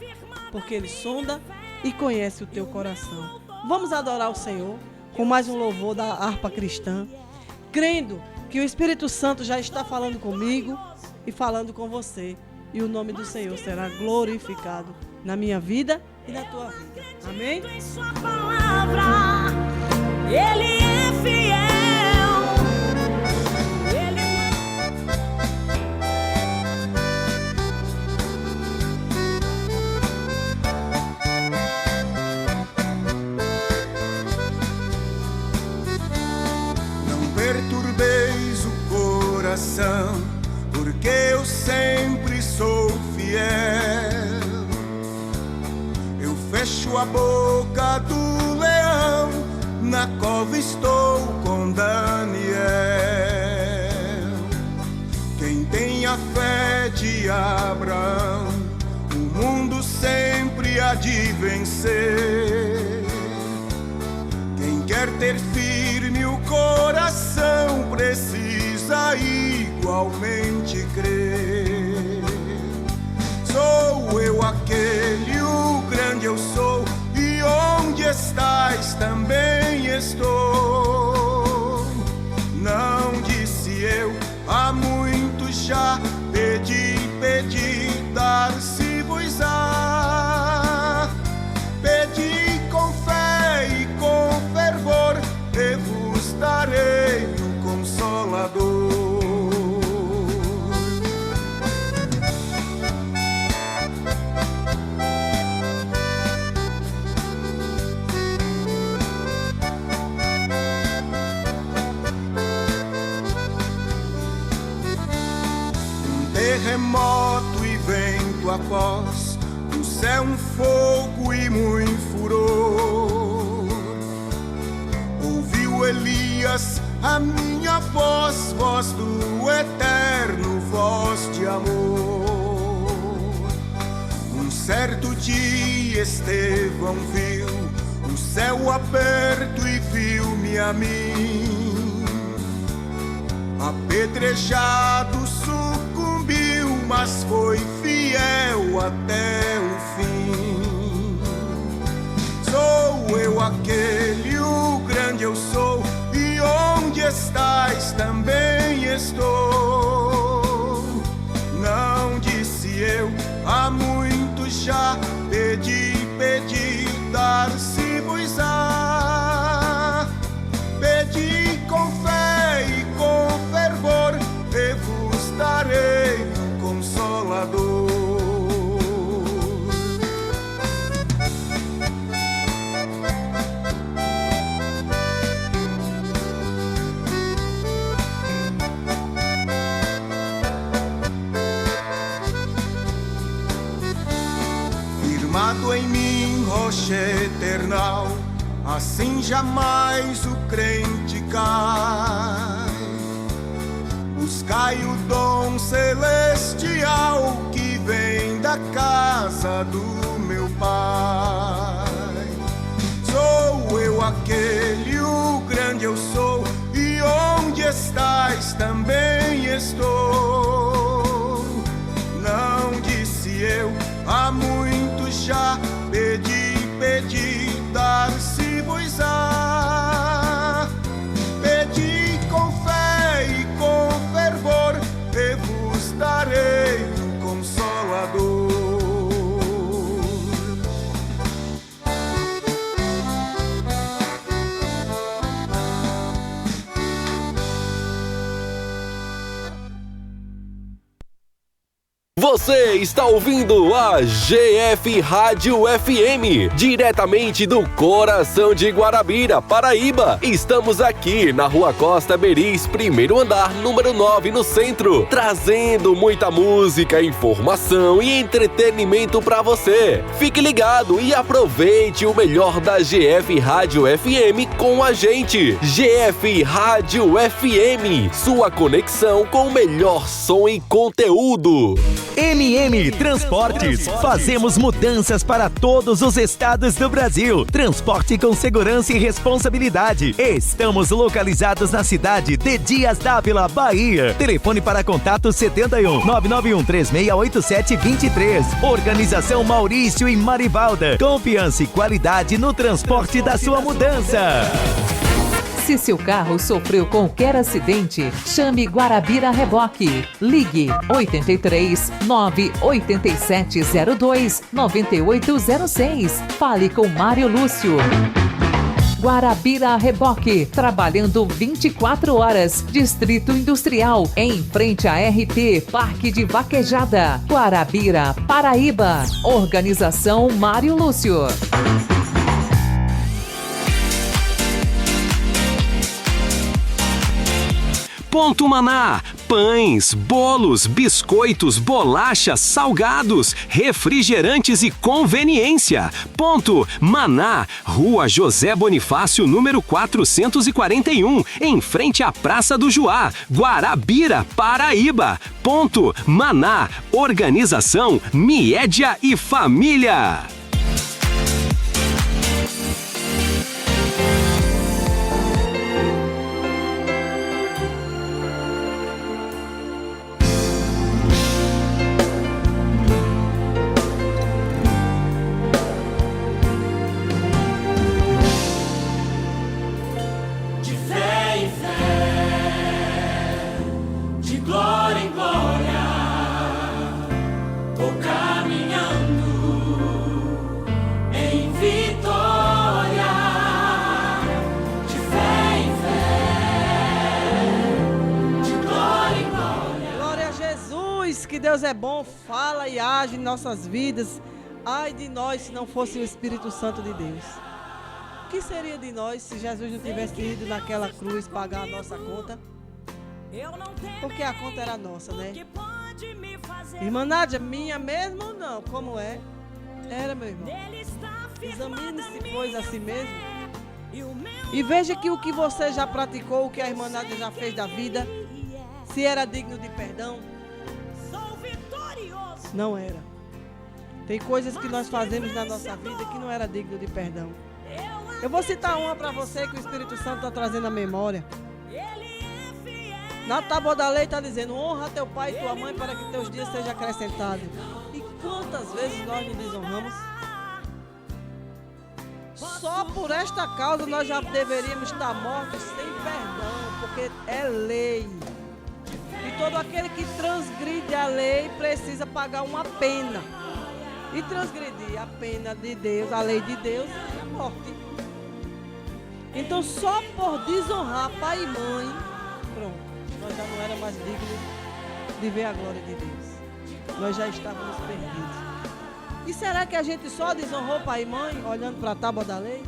porque Ele sonda e conhece o teu coração. Vamos adorar o Senhor com mais um louvor da harpa cristã, crendo que o Espírito Santo já está falando comigo e falando com você. E o nome do Senhor será glorificado na minha vida e na tua vida. Amém? Em sua palavra, Ele é fiel. Não perturbeis o coração, porque eu sempre sou fiel. Eu fecho a boca do leão, na cova estou com Daniel. Quem tem a fé de Abraão, o mundo sempre há de vencer. Quem quer ter firme o coração, precisa igualmente crer. Sou eu aquele, o grande eu sou, e onde estás também estou. Não disse eu, há muito já, pedi, dar-se-vos-á. Pedi com fé e com fervor, e vos darei o Consolador. terremoto e vento após, o céu um fogo e muito furor. Ouviu Elias a minha voz, voz do eterno, voz de amor. Um certo dia Estevão viu o céu aberto e viu-me a mim. Apedrejado sucumbiu, mas foi fiel até o fim. Sou eu aquele, o grande eu sou, e onde estais também estou. Não disse eu, há muito já, pedi, dar-se-vos-á. Pedi com fé e com fervor, e vos darei um Consolador. Firmado em mim, rocha eternal, assim jamais o crente cai. Buscai o dom celestial que vem da casa do meu Pai. Sou eu aquele, o grande eu sou, e onde estais também estou. Não disse eu, há muito já, pedi, dar-se-vos-á. Pedi com fé e com fervor, e vos darei um Consolador. Você está ouvindo a GF Rádio FM, diretamente do coração de Guarabira, Paraíba. Estamos aqui na Rua Costa Beris, primeiro andar, número 9, no centro, trazendo muita música, informação e entretenimento para você. Fique ligado e aproveite o melhor da GF Rádio FM com a gente. GF Rádio FM, sua conexão com o melhor som e conteúdo. MM Transportes. Fazemos mudanças para todos os estados do Brasil. Transporte com segurança e responsabilidade. Estamos localizados na cidade de Dias d'Ávila, Bahia. Telefone para contato 71 991 3687 23. Organização Maurício e Marivalda. Confiança e qualidade no transporte da sua mudança. Se seu carro sofreu qualquer acidente, chame Guarabira Reboque. Ligue 83 98702 9806. Fale com Mário Lúcio. Guarabira Reboque, trabalhando 24 horas. Distrito Industrial, em frente à RT Parque de Vaquejada. Guarabira, Paraíba. Organização Mário Lúcio. Ponto Maná, pães, bolos, biscoitos, bolachas, salgados, refrigerantes e conveniência. Ponto Maná, Rua José Bonifácio, número 441, em frente à Praça do Juá, Guarabira, Paraíba. Ponto Maná, organização Miédia e Família. Deus é bom, fala e age em nossas vidas. Ai de nós se não fosse o Espírito Santo de Deus. O que seria de nós se Jesus não tivesse ido naquela cruz pagar a nossa conta? Porque a conta era nossa, né? Irmã Nádia, minha mesmo ou não? Como é? Era, meu irmão. Examine-se, pois, a si mesmo. E veja que o que você já praticou, o que a irmã Nádia já fez da vida, se era digno de perdão. Não era. Tem coisas que nós fazemos na nossa vida que não era digno de perdão. Eu vou citar uma para você que o Espírito Santo está trazendo à memória. Na tábua da lei está dizendo: honra teu pai e tua mãe para que teus dias sejam acrescentados. E quantas vezes nós nos desonramos? Só por esta causa nós já deveríamos estar mortos sem perdão, porque é lei. E todo aquele que transgride a lei precisa pagar uma pena. E transgredir a pena de Deus, a lei de Deus, é a morte. Então só por desonrar pai e mãe, pronto, nós já não era mais dignos de ver a glória de Deus. Nós já estávamos perdidos. E será que a gente só desonrou pai e mãe olhando para a tábua da lei?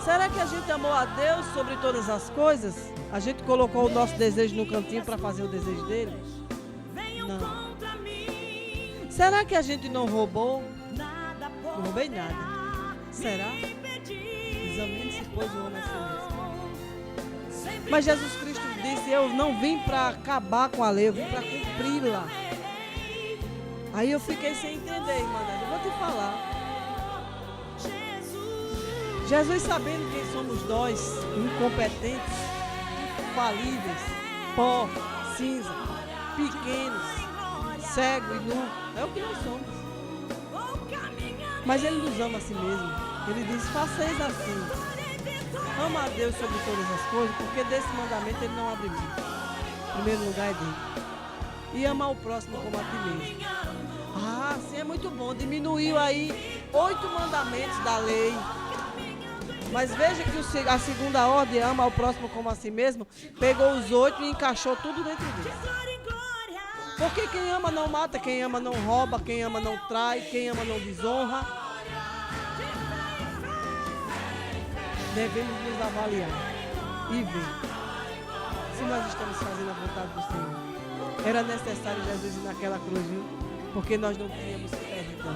Será que a gente amou a Deus sobre todas as coisas? A gente colocou o nosso desejo no cantinho para fazer o desejo dele? Não. Será que a gente não roubou? Não roubei nada. Será? Examine-se, pois, o homem a si mesmo. Mas Jesus Cristo disse: eu não vim para acabar com a lei, eu vim para cumpri-la. Aí eu fiquei sem entender, irmã. Eu vou te falar. Jesus, sabendo quem somos nós, incompetentes, falíveis, pó, cinza, pequenos, cego e nu, é o que nós somos. Mas Ele nos ama a si mesmo. Ele diz: façais assim. Ama a Deus sobre todas as coisas, porque desse mandamento Ele não abre mão. Em primeiro lugar é dele. E amar o próximo como a ti mesmo. Ah, sim, é muito bom. Diminuiu aí 8 mandamentos da lei. Mas veja que a segunda ordem, ama o próximo como a si mesmo, pegou os 8 e encaixou tudo dentro dele. Porque quem ama não mata, quem ama não rouba, quem ama não trai, quem ama não desonra. Devemos nos avaliar e ver se nós estamos fazendo a vontade do Senhor. Era necessário Jesus ir naquela cruz, viu? Porque nós não tínhamos perdão.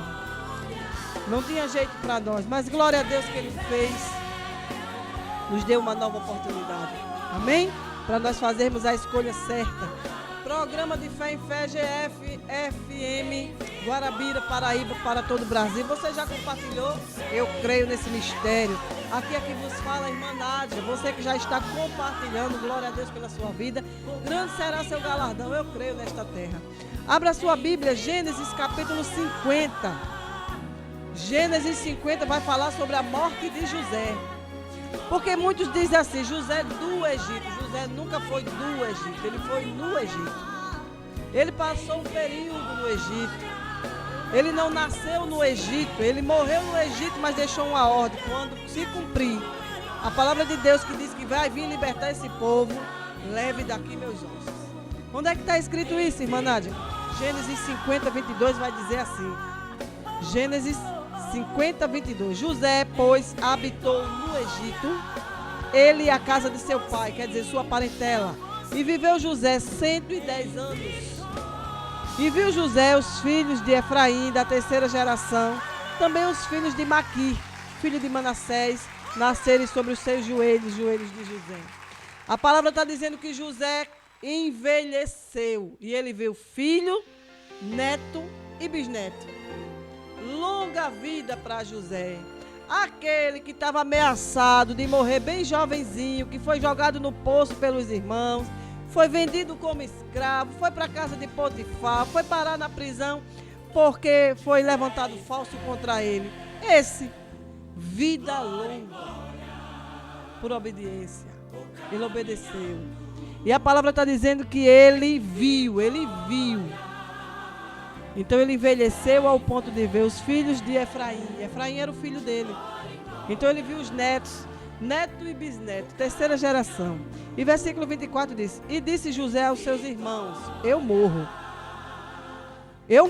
Não tinha jeito para nós, mas glória a Deus que Ele fez. Nos deu uma nova oportunidade. Amém? Para nós fazermos a escolha certa. Programa de Fé em Fé, GF, FM, Guarabira, Paraíba, para todo o Brasil. Você já compartilhou? Eu creio nesse mistério. Aqui vos fala a irmã Nádia. Você que já está compartilhando, glória a Deus pela sua vida. Grande será seu galardão, eu creio nesta terra. Abra sua Bíblia, Gênesis capítulo 50. Gênesis 50 vai falar sobre a morte de José. Porque muitos dizem assim: José do Egito. José nunca foi do Egito, ele foi no Egito. Ele passou um período no Egito. Ele não nasceu no Egito, ele morreu no Egito, mas deixou uma ordem: quando se cumprir a palavra de Deus que diz que vai vir libertar esse povo, leve daqui meus ossos. Onde é que está escrito isso, irmã Nádia? Gênesis 50, 22 vai dizer assim. Gênesis 50, 22. José, pois, habitou no Egito, ele e a casa de seu pai, quer dizer, sua parentela. E viveu José 110 anos. E viu José os filhos de Efraim, da terceira geração, também os filhos de Maquir, filho de Manassés, nascerem sobre os seus joelhos, joelhos de José. A palavra está dizendo que José envelheceu. E ele viu filho, neto e bisneto. Longa vida para José. Aquele que estava ameaçado de morrer bem jovenzinho, que foi jogado no poço pelos irmãos, foi vendido como escravo, foi para a casa de Potifar, foi parar na prisão porque foi levantado falso contra ele. Esse, vida longa por obediência. Ele obedeceu. E a palavra está dizendo que ele viu. Então ele envelheceu ao ponto de ver os filhos de Efraim. Efraim era o filho dele. Então ele viu os netos, neto e bisneto, terceira geração. E versículo 24 diz: e disse José aos seus irmãos: eu morro. Eu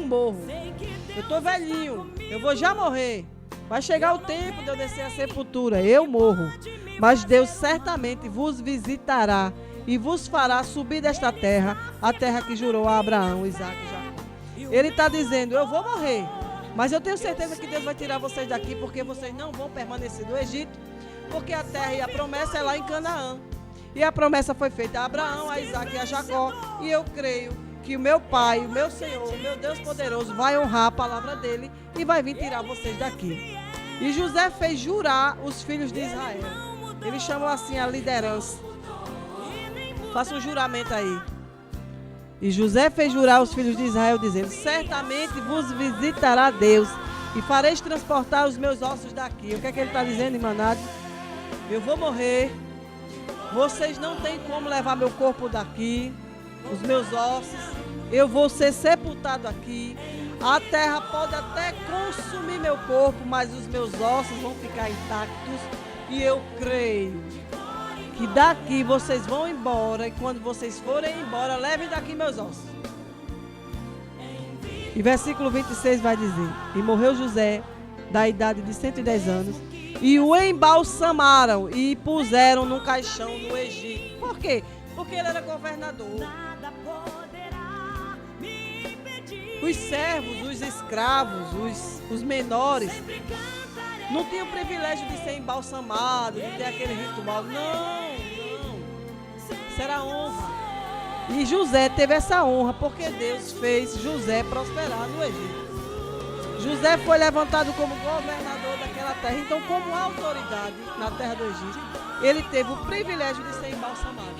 estou velhinho, eu vou já morrer. Vai chegar o tempo de eu descer à sepultura, eu morro. Mas Deus certamente vos visitará e vos fará subir desta terra, a terra que jurou a Abraão, Isaque e Jacó. Ele está dizendo, eu vou morrer, mas eu tenho certeza que Deus vai tirar vocês daqui, porque vocês não vão permanecer no Egito, porque a terra e a promessa é lá em Canaã. E a promessa foi feita a Abraão, a Isaque e a Jacó, e eu creio que o meu Pai, o meu Senhor, o meu Deus poderoso vai honrar a palavra dele e vai vir tirar vocês daqui. E José fez jurar os filhos de Israel. Ele chamou assim a liderança. Faça um juramento aí. E José fez jurar os filhos de Israel, dizendo, certamente vos visitará Deus e fareis transportar os meus ossos daqui. O que é que ele está dizendo, irmã Nádia? Eu vou morrer. Vocês não têm como levar meu corpo daqui, os meus ossos. Eu vou ser sepultado aqui. A terra pode até consumir meu corpo, mas os meus ossos vão ficar intactos. E eu creio que daqui vocês vão embora. E quando vocês forem embora, levem daqui meus ossos. E versículo 26 vai dizer, e morreu José, da idade de 110 anos, e o embalsamaram e puseram num caixão no Egito. Por quê? Porque ele era governador. Os servos, os escravos, os menores, não tinham o privilégio de ser embalsamado, de ter aquele ritual. Não. Isso era honra. E José teve essa honra porque Deus fez José prosperar no Egito. José foi levantado como governador daquela terra. Então, como autoridade na terra do Egito, ele teve o privilégio de ser embalsamado.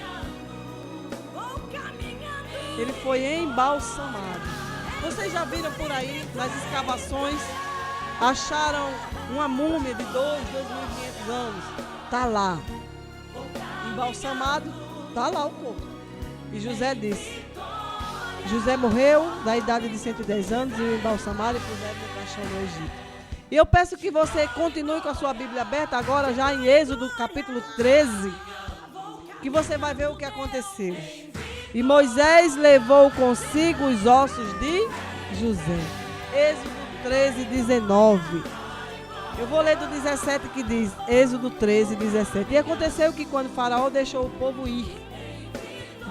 Ele foi embalsamado. Vocês já viram por aí, nas escavações, acharam uma múmia de 2.500 anos. Está lá. Embalsamado, está lá o corpo. E José disse, José morreu da idade de 110 anos e o embalsamaram e puseram no caixão no Egito. E eu peço que você continue com a sua Bíblia aberta agora, já em Êxodo capítulo 13, que você vai ver o que aconteceu. E Moisés levou consigo os ossos de José. Êxodo 13, 19. Eu vou ler do 17 que diz, Êxodo 13, 17. E aconteceu que quando Faraó deixou o povo ir,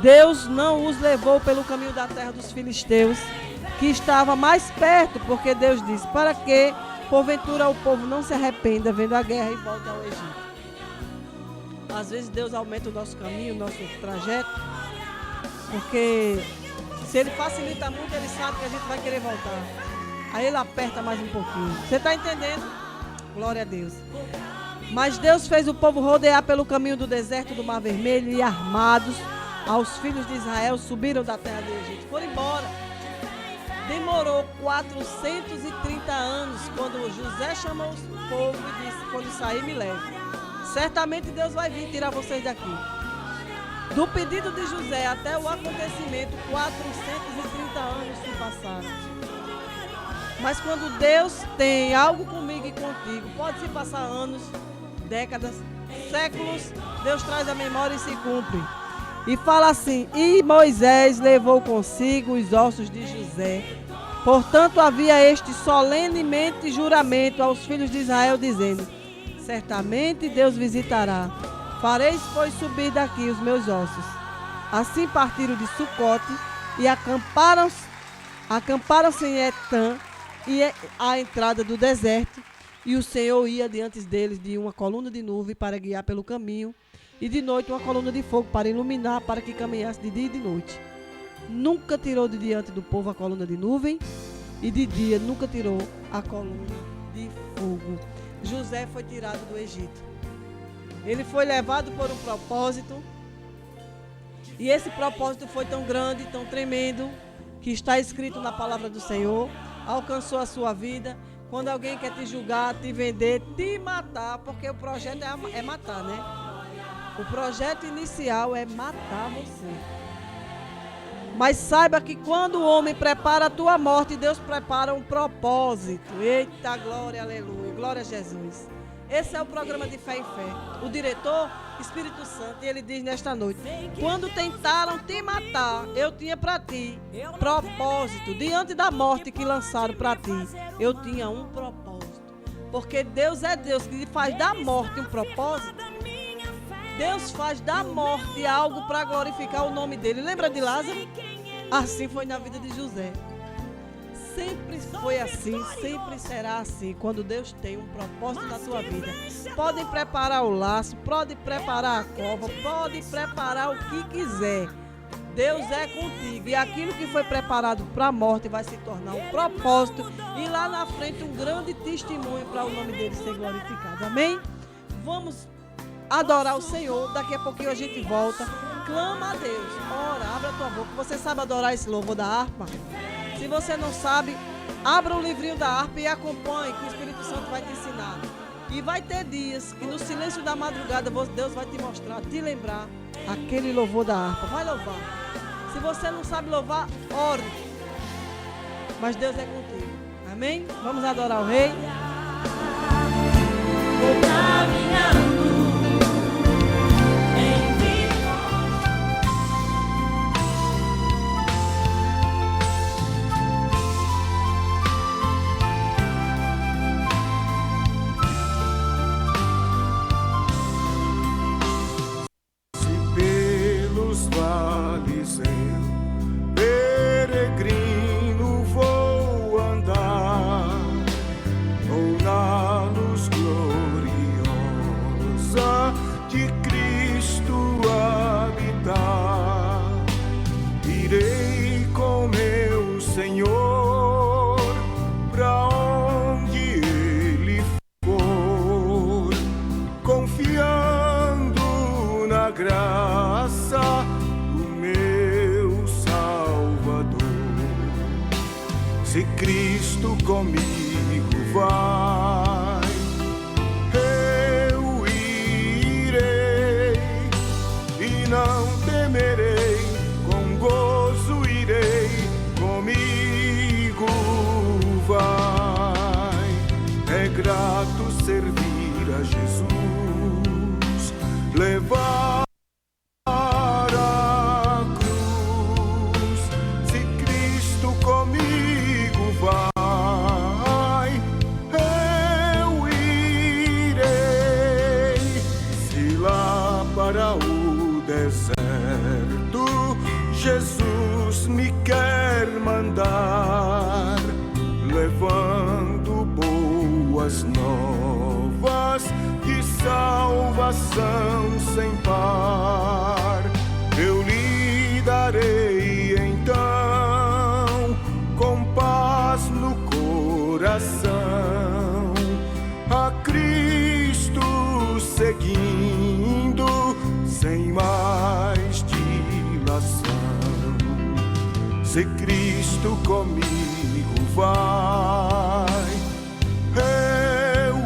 Deus não os levou pelo caminho da terra dos filisteus, que estava mais perto, porque Deus disse, para que, porventura, o povo não se arrependa vendo a guerra e volte ao Egito. Às vezes Deus aumenta o nosso caminho, o nosso trajeto, porque se Ele facilita muito, Ele sabe que a gente vai querer voltar. Aí Ele aperta mais um pouquinho. Você está entendendo? Glória a Deus. Mas Deus fez o povo rodear pelo caminho do deserto do Mar Vermelho e armados, aos filhos de Israel subiram da terra do Egito. Foram embora. Demorou 430 anos quando José chamou o povo e disse, quando sair me leve. Certamente Deus vai vir tirar vocês daqui. Do pedido de José até o acontecimento, 430 anos se passaram. Mas quando Deus tem algo comigo e contigo, pode se passar anos, décadas, séculos, Deus traz a memória e se cumpre. E fala assim, e Moisés levou consigo os ossos de José. Portanto, havia este solenemente juramento aos filhos de Israel, dizendo, certamente Deus visitará. Fareis, pois, subir daqui os meus ossos. Assim partiram de Sucote e acamparam-se em Etã, e à entrada do deserto. E o Senhor ia diante deles de uma coluna de nuvem para guiar pelo caminho, e de noite uma coluna de fogo para iluminar, para que caminhasse de dia e de noite. Nunca tirou de diante do povo a coluna de nuvem, e de dia nunca tirou a coluna de fogo. José foi tirado do Egito. Ele foi levado por um propósito, e esse propósito foi tão grande, tão tremendo, que está escrito na palavra do Senhor, alcançou a sua vida. Quando alguém quer te julgar, te vender, te matar, porque o projeto é matar, né? O projeto inicial é matar você. Mas saiba que quando o homem prepara a tua morte, Deus prepara um propósito. Eita, glória, aleluia, glória a Jesus. Esse é o programa de Fé em Fé. O diretor, Espírito Santo, e ele diz nesta noite, quando tentaram te matar, eu tinha para ti propósito. Diante da morte que lançaram para ti, eu tinha um propósito. Porque Deus é Deus que faz da morte um propósito. Deus faz da morte algo para glorificar o nome dele. Lembra de Lázaro? Assim foi na vida de José. Sempre foi assim, sempre será assim, quando Deus tem um propósito na sua vida. Podem preparar o laço, pode preparar a cova, pode preparar o que quiser. Deus é contigo. E aquilo que foi preparado para a morte vai se tornar um propósito. E lá na frente um grande testemunho para o nome dele ser glorificado. Amém? Vamos adorar o Senhor. Daqui a pouquinho a gente volta. Clama a Deus. Ora, abre a tua boca. Você sabe adorar esse louvor da harpa? Se você não sabe, abra o livrinho da harpa e acompanhe, que o Espírito Santo vai te ensinar. E vai ter dias que no silêncio da madrugada Deus vai te mostrar, te lembrar aquele louvor da harpa. Vai louvar. Se você não sabe louvar, ore. Mas Deus é contigo. Amém? Vamos adorar o Rei. Vou caminhando em vitória. Se pelos vales eu, peregrino, vou andar, ou na luz gloriosa de Cristo habitar, irei com meu Senhor pra onde Ele for, confiando na graça do meu Salvador. Se Cristo comigo vai, eu irei e não temerei, com gozo irei, comigo vai. É grato servir a Jesus, levar a cruz. Se Cristo comigo vai, eu irei. Se lá para o deserto Jesus me quer mandar, levando boas novas de salvação sem par, eu lhe darei então, com paz no coração, a Cristo seguindo, sem mais dilação. Se Cristo comigo vai, eu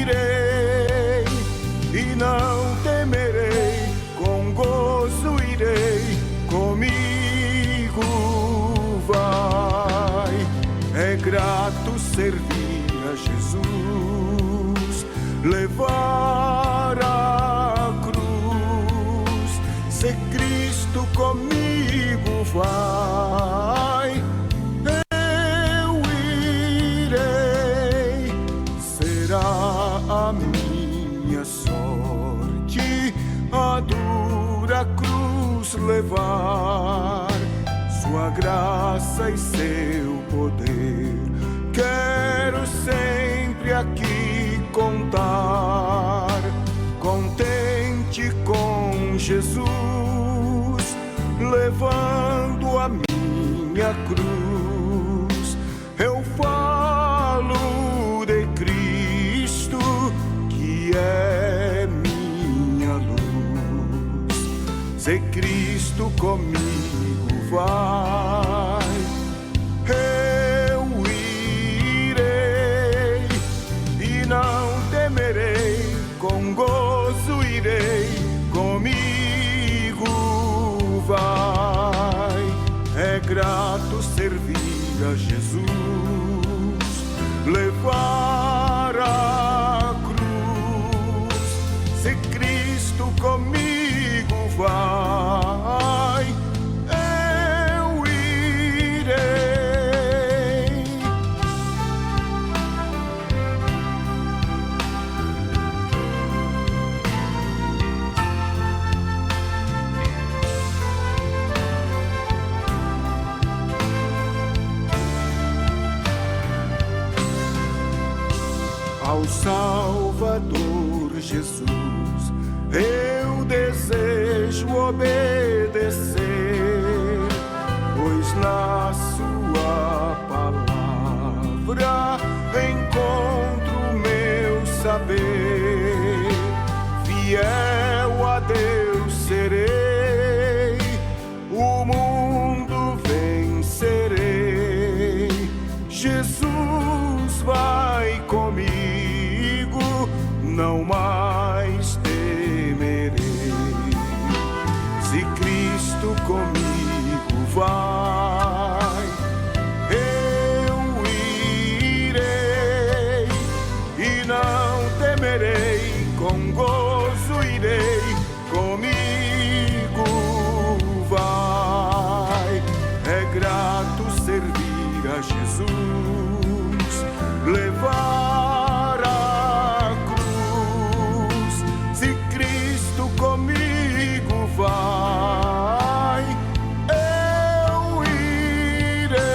irei e não temerei, com gozo irei, comigo vai. É grato servir a Jesus, levar a cruz. Se Cristo comigo vai, eu irei. Será a minha sorte a dura cruz levar, sua graça e seu poder quero sempre aqui contar. Contente com Jesus, levando a minha cruz, eu falo de Cristo, que é minha luz. Se Cristo comigo vai, eu irei e não temerei, com gozo irei, comigo vai. É grato servir a Jesus, levar a cruz. Se Cristo comigo vai, eu irei. ao Salvador Jesus. Eu desejo obedecer, pois na sua palavra encontro meu saber. Fiel a Deus serei, o mundo vencerei. Jesus vai comigo, não mais temerei. Se Cristo comigo vai, eu irei e não temerei, com gozo irei, comigo vai. É grato servir a Jesus, levar a cruz. Se Cristo comigo vai, eu irei.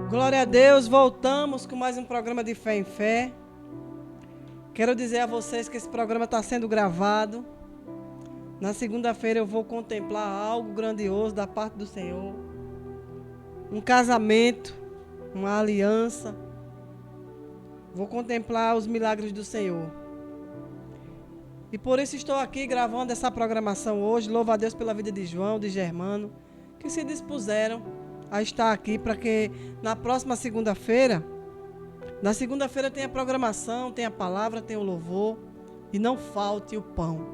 Glória a Deus, voltamos com mais um programa de Fé em Fé. Quero dizer a vocês que esse programa está sendo gravado. Na segunda-feira eu vou contemplar algo grandioso da parte do Senhor. Um casamento, uma aliança. Vou contemplar os milagres do Senhor. E por isso estou aqui gravando essa programação hoje. Louvo a Deus pela vida de João, de Germano, que se dispuseram a estar aqui para que na próxima segunda-feira, tem a programação, tem a palavra, tem o louvor e não falte o pão.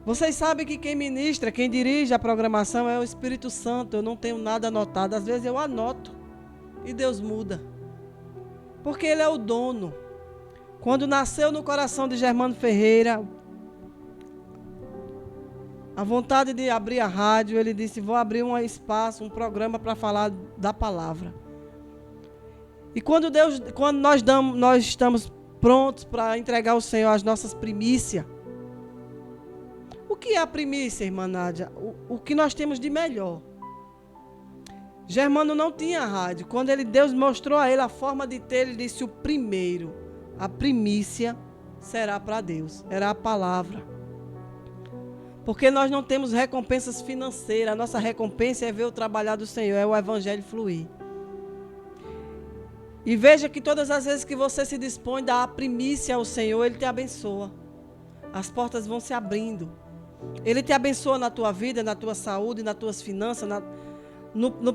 Vocês sabem que quem ministra, quem dirige a programação é o Espírito Santo. Eu não tenho nada anotado, às vezes eu anoto e Deus muda, porque Ele é o dono. Quando nasceu no coração de Germano Ferreira a vontade de abrir a rádio, ele disse: vou abrir um espaço, um programa para falar da palavra. E quando nós estamos prontos para entregar ao Senhor as nossas primícias. O que é a primícia, irmã Nádia? O que nós temos de melhor. Germano não tinha rádio. Quando Deus mostrou a ele a forma de ter, ele disse: o primeiro, a primícia será para Deus. Era a palavra. Porque nós não temos recompensas financeiras. A nossa recompensa é ver o trabalhar do Senhor, é o evangelho fluir. E veja que todas as vezes que você se dispõe a dar a primícia ao Senhor, Ele te abençoa. As portas vão se abrindo. Ele te abençoa na tua vida, na tua saúde, nas tuas finanças,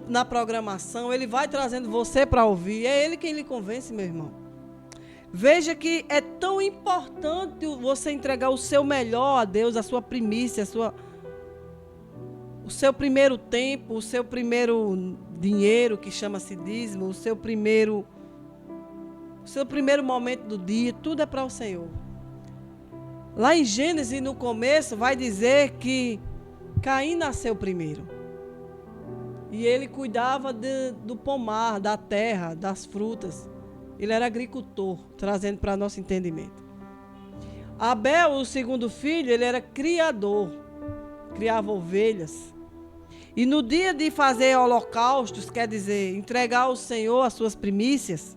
na programação. Ele vai trazendo você para ouvir. É Ele quem lhe convence, meu irmão. Veja que é tão importante você entregar o seu melhor a Deus, a sua primícia, o seu primeiro tempo, o seu primeiro dinheiro, que chama-se dízimo, o seu primeiro momento do dia, tudo é para o Senhor. Lá em Gênesis, no começo, vai dizer que Caim nasceu primeiro. E ele cuidava do pomar, da terra, das frutas. Ele era agricultor, trazendo para nosso entendimento. Abel, o segundo filho, ele era criador, criava ovelhas. E no dia de fazer holocaustos, quer dizer, entregar ao Senhor as suas primícias,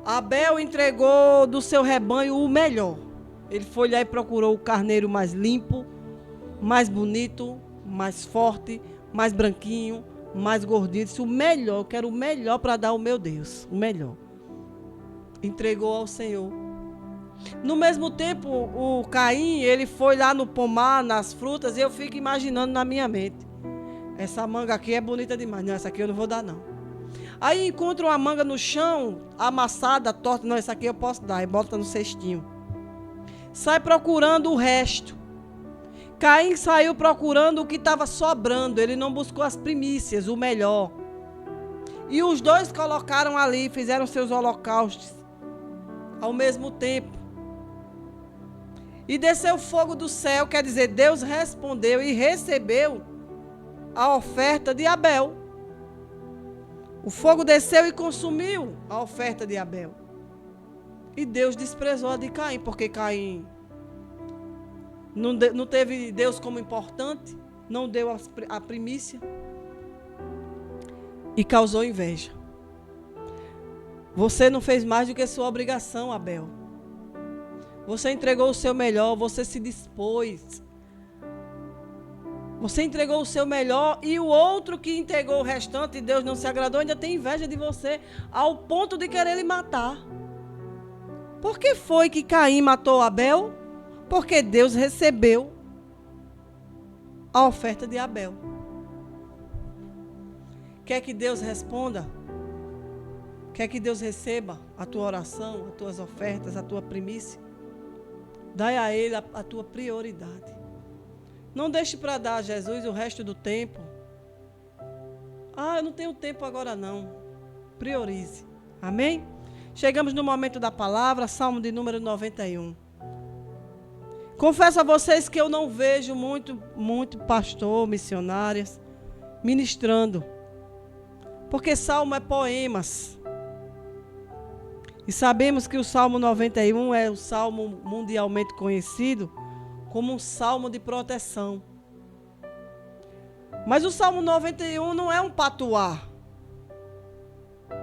Abel entregou do seu rebanho o melhor. Ele foi lá e procurou o carneiro mais limpo, mais bonito, mais forte, mais branquinho, mais gordinho. Disse: o melhor, eu quero o melhor para dar ao meu Deus, o melhor. Entregou ao Senhor. No mesmo tempo, o Caim, ele foi lá no pomar, nas frutas, e eu fico imaginando na minha mente: essa manga aqui é bonita demais. Não, essa aqui eu não vou dar, não. Aí encontra uma manga no chão, amassada, torta. Não, essa aqui eu posso dar. E bota no cestinho. Sai procurando o resto. Caim saiu procurando o que estava sobrando. Ele não buscou as primícias, o melhor. E os dois colocaram ali, fizeram seus holocaustos ao mesmo tempo. E desceu fogo do céu, quer dizer, Deus respondeu e recebeu a oferta de Abel. O fogo desceu e consumiu a oferta de Abel. E Deus desprezou a de Caim, porque Caim não teve Deus como importante, não deu a primícia e causou inveja. Você não fez mais do que sua obrigação, Abel. Você entregou o seu melhor, você se dispôs. Você entregou o seu melhor e o outro que entregou o restante e Deus não se agradou, ainda tem inveja de você, ao ponto de querer lhe matar. Por que foi que Caim matou Abel? Porque Deus recebeu a oferta de Abel. Quer que Deus responda? Quer que Deus receba a tua oração, as tuas ofertas, a tua primícia? Dai a Ele a tua prioridade. Não deixe para dar a Jesus o resto do tempo. Eu não tenho tempo agora não. Priorize. Amém? Chegamos no momento da palavra, Salmo de número 91. Confesso a vocês que eu não vejo muito pastor, missionárias, ministrando. Porque Salmo é poemas. E sabemos que o Salmo 91 é o Salmo mundialmente conhecido como um salmo de proteção. Mas o Salmo 91 não é um patuá.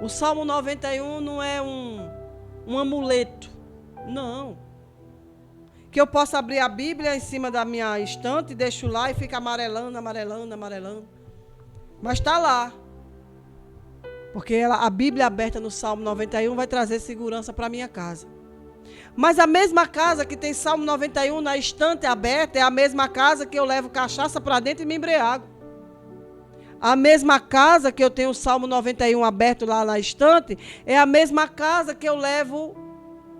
O Salmo 91 não é um amuleto. Não. Que eu possa abrir a Bíblia em cima da minha estante, deixo lá e fica amarelando. Mas está lá. Porque a Bíblia aberta no Salmo 91 vai trazer segurança para a minha casa. Mas a mesma casa que tem Salmo 91 na estante aberta é a mesma casa que eu levo cachaça para dentro e me embriago. A mesma casa que eu tenho o Salmo 91 aberto lá na estante é a mesma casa que eu levo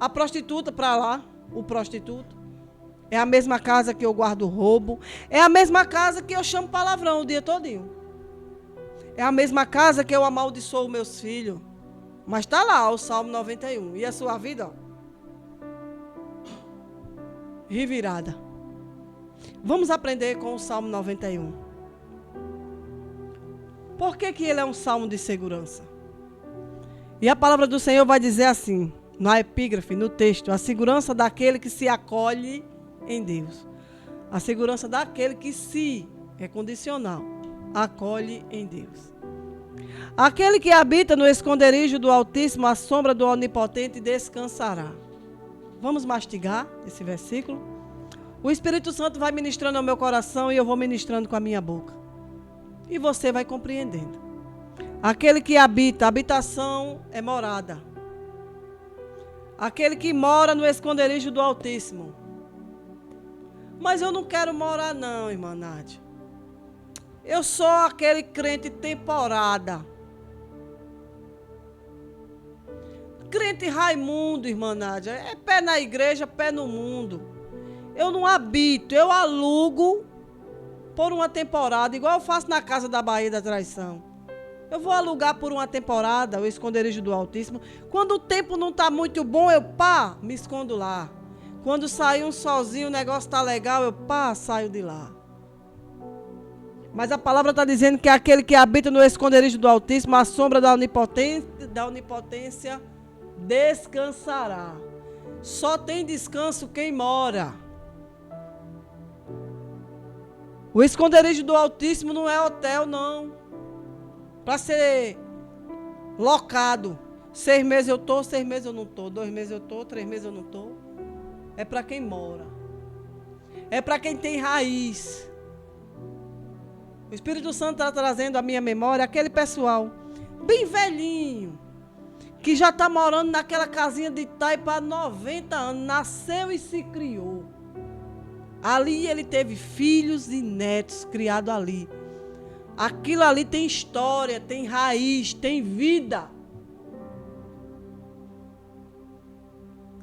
a prostituta para lá, o prostituto. É a mesma casa que eu guardo roubo. É a mesma casa que eu chamo palavrão o dia todinho. É a mesma casa que eu amaldiçoo meus filhos. Mas está lá o Salmo 91. E a sua vida, ó, revirada. Vamos aprender com o Salmo 91. Por que ele é um salmo de segurança? E a palavra do Senhor vai dizer assim, na epígrafe, no texto: a segurança daquele que se acolhe em Deus. A segurança daquele que se, é condicional, acolhe em Deus. Aquele que habita no esconderijo do Altíssimo, à sombra do Onipotente, descansará. Vamos mastigar esse versículo? O Espírito Santo vai ministrando ao meu coração e eu vou ministrando com a minha boca. E você vai compreendendo. Aquele que habita, habitação é morada. Aquele que mora no esconderijo do Altíssimo. Mas eu não quero morar não, irmã Nádia. Eu sou aquele crente temporada. Crente Raimundo, irmã Nádia. É pé na igreja, pé no mundo. Eu não habito, eu alugo por uma temporada, igual eu faço na casa da Baía da Traição. Eu vou alugar por uma temporada o esconderijo do Altíssimo. Quando o tempo não está muito bom, eu me escondo lá. Quando sair um solzinho, o negócio está legal, eu saio de lá. Mas a palavra está dizendo que aquele que habita no esconderijo do Altíssimo, à sombra da onipotência, descansará. Só tem descanso quem mora. O esconderijo do Altíssimo não é hotel, não. Para ser locado. 6 meses eu estou, 6 meses eu não estou. 2 meses eu estou, 3 meses eu não estou. É para quem mora. É para quem tem raiz. O Espírito Santo está trazendo à minha memória aquele pessoal bem velhinho, que já está morando naquela casinha de Itaipa há 90 anos, nasceu e se criou. Ali ele teve filhos e netos criados ali. Aquilo ali tem história, tem raiz, tem vida.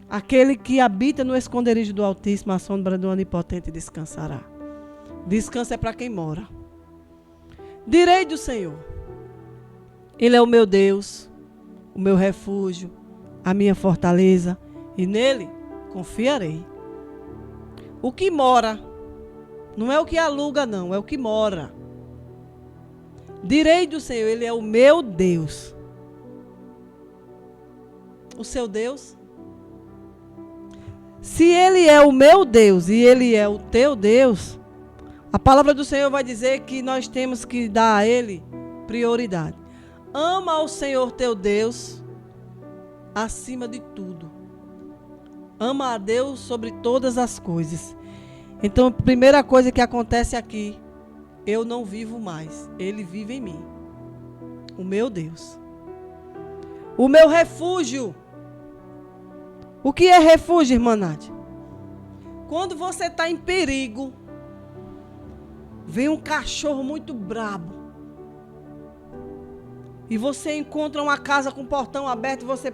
Aquele que habita no esconderijo do Altíssimo, à sombra do Onipotente, descansará. Descanso é para quem mora. Direi do Senhor: Ele é o meu Deus, o meu refúgio, a minha fortaleza, e nele confiarei. O que mora. Não é o que aluga, não. É o que mora. Direi do Senhor, Ele é o meu Deus. O seu Deus? Se Ele é o meu Deus e Ele é o teu Deus, a palavra do Senhor vai dizer que nós temos que dar a Ele prioridade. Ama ao Senhor teu Deus acima de tudo. Ama a Deus sobre todas as coisas. Então, a primeira coisa que acontece aqui, eu não vivo mais, Ele vive em mim. O meu Deus. O meu refúgio. O que é refúgio, irmã Nádia? Quando você está em perigo, vem um cachorro muito brabo, e você encontra uma casa com o portão aberto, e você,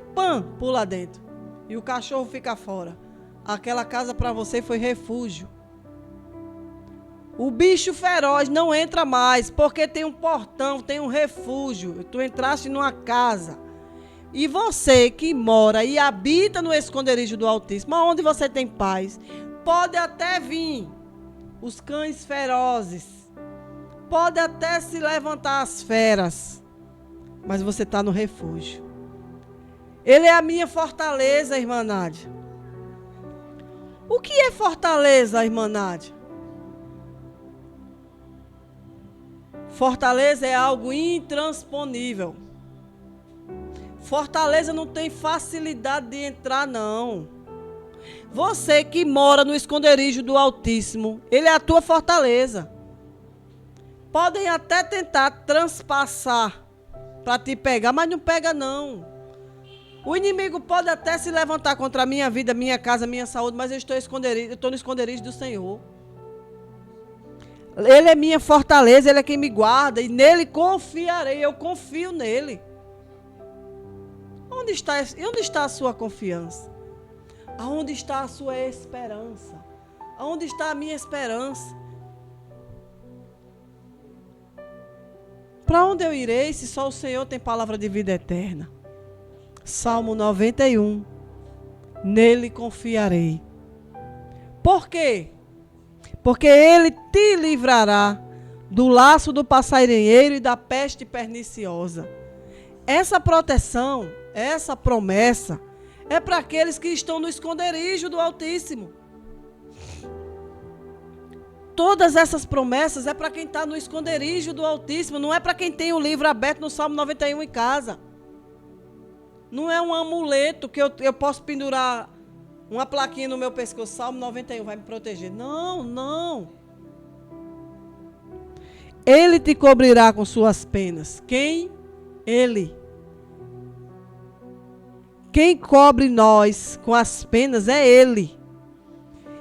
pula dentro. E o cachorro fica fora. Aquela casa para você foi refúgio. O bicho feroz não entra mais, porque tem um portão, tem um refúgio. Tu entraste numa casa. E você que mora e habita no esconderijo do Altíssimo, onde você tem paz, pode até vir os cães ferozes, pode até se levantar as feras, mas você está no refúgio. Ele é a minha fortaleza, irmã Nádia. O que é fortaleza, irmã Nádia? Fortaleza é algo intransponível. Fortaleza não tem facilidade de entrar, não. Você que mora no esconderijo do Altíssimo, Ele é a tua fortaleza. Podem até tentar transpassar para te pegar, mas não pega, não. O inimigo pode até se levantar contra a minha vida, minha casa, minha saúde, mas eu estou no esconderijo do Senhor. Ele é minha fortaleza, Ele é quem me guarda, e nele confiarei, eu confio nele. Onde está a sua confiança? Aonde está a sua esperança? Aonde está a minha esperança? Para onde eu irei se só o Senhor tem palavra de vida eterna? Salmo 91. Nele confiarei. Por quê? Porque Ele te livrará do laço do passarinheiro e da peste perniciosa. Essa proteção, essa promessa, é para aqueles que estão no esconderijo do Altíssimo. Todas essas promessas é para quem está no esconderijo do Altíssimo, não é para quem tem o livro aberto no Salmo 91 em casa. Não é um amuleto que eu posso pendurar uma plaquinha no meu pescoço, Salmo 91 vai me proteger. Não, não. Ele te cobrirá com suas penas. Quem? Ele. Quem cobre nós com as penas é Ele.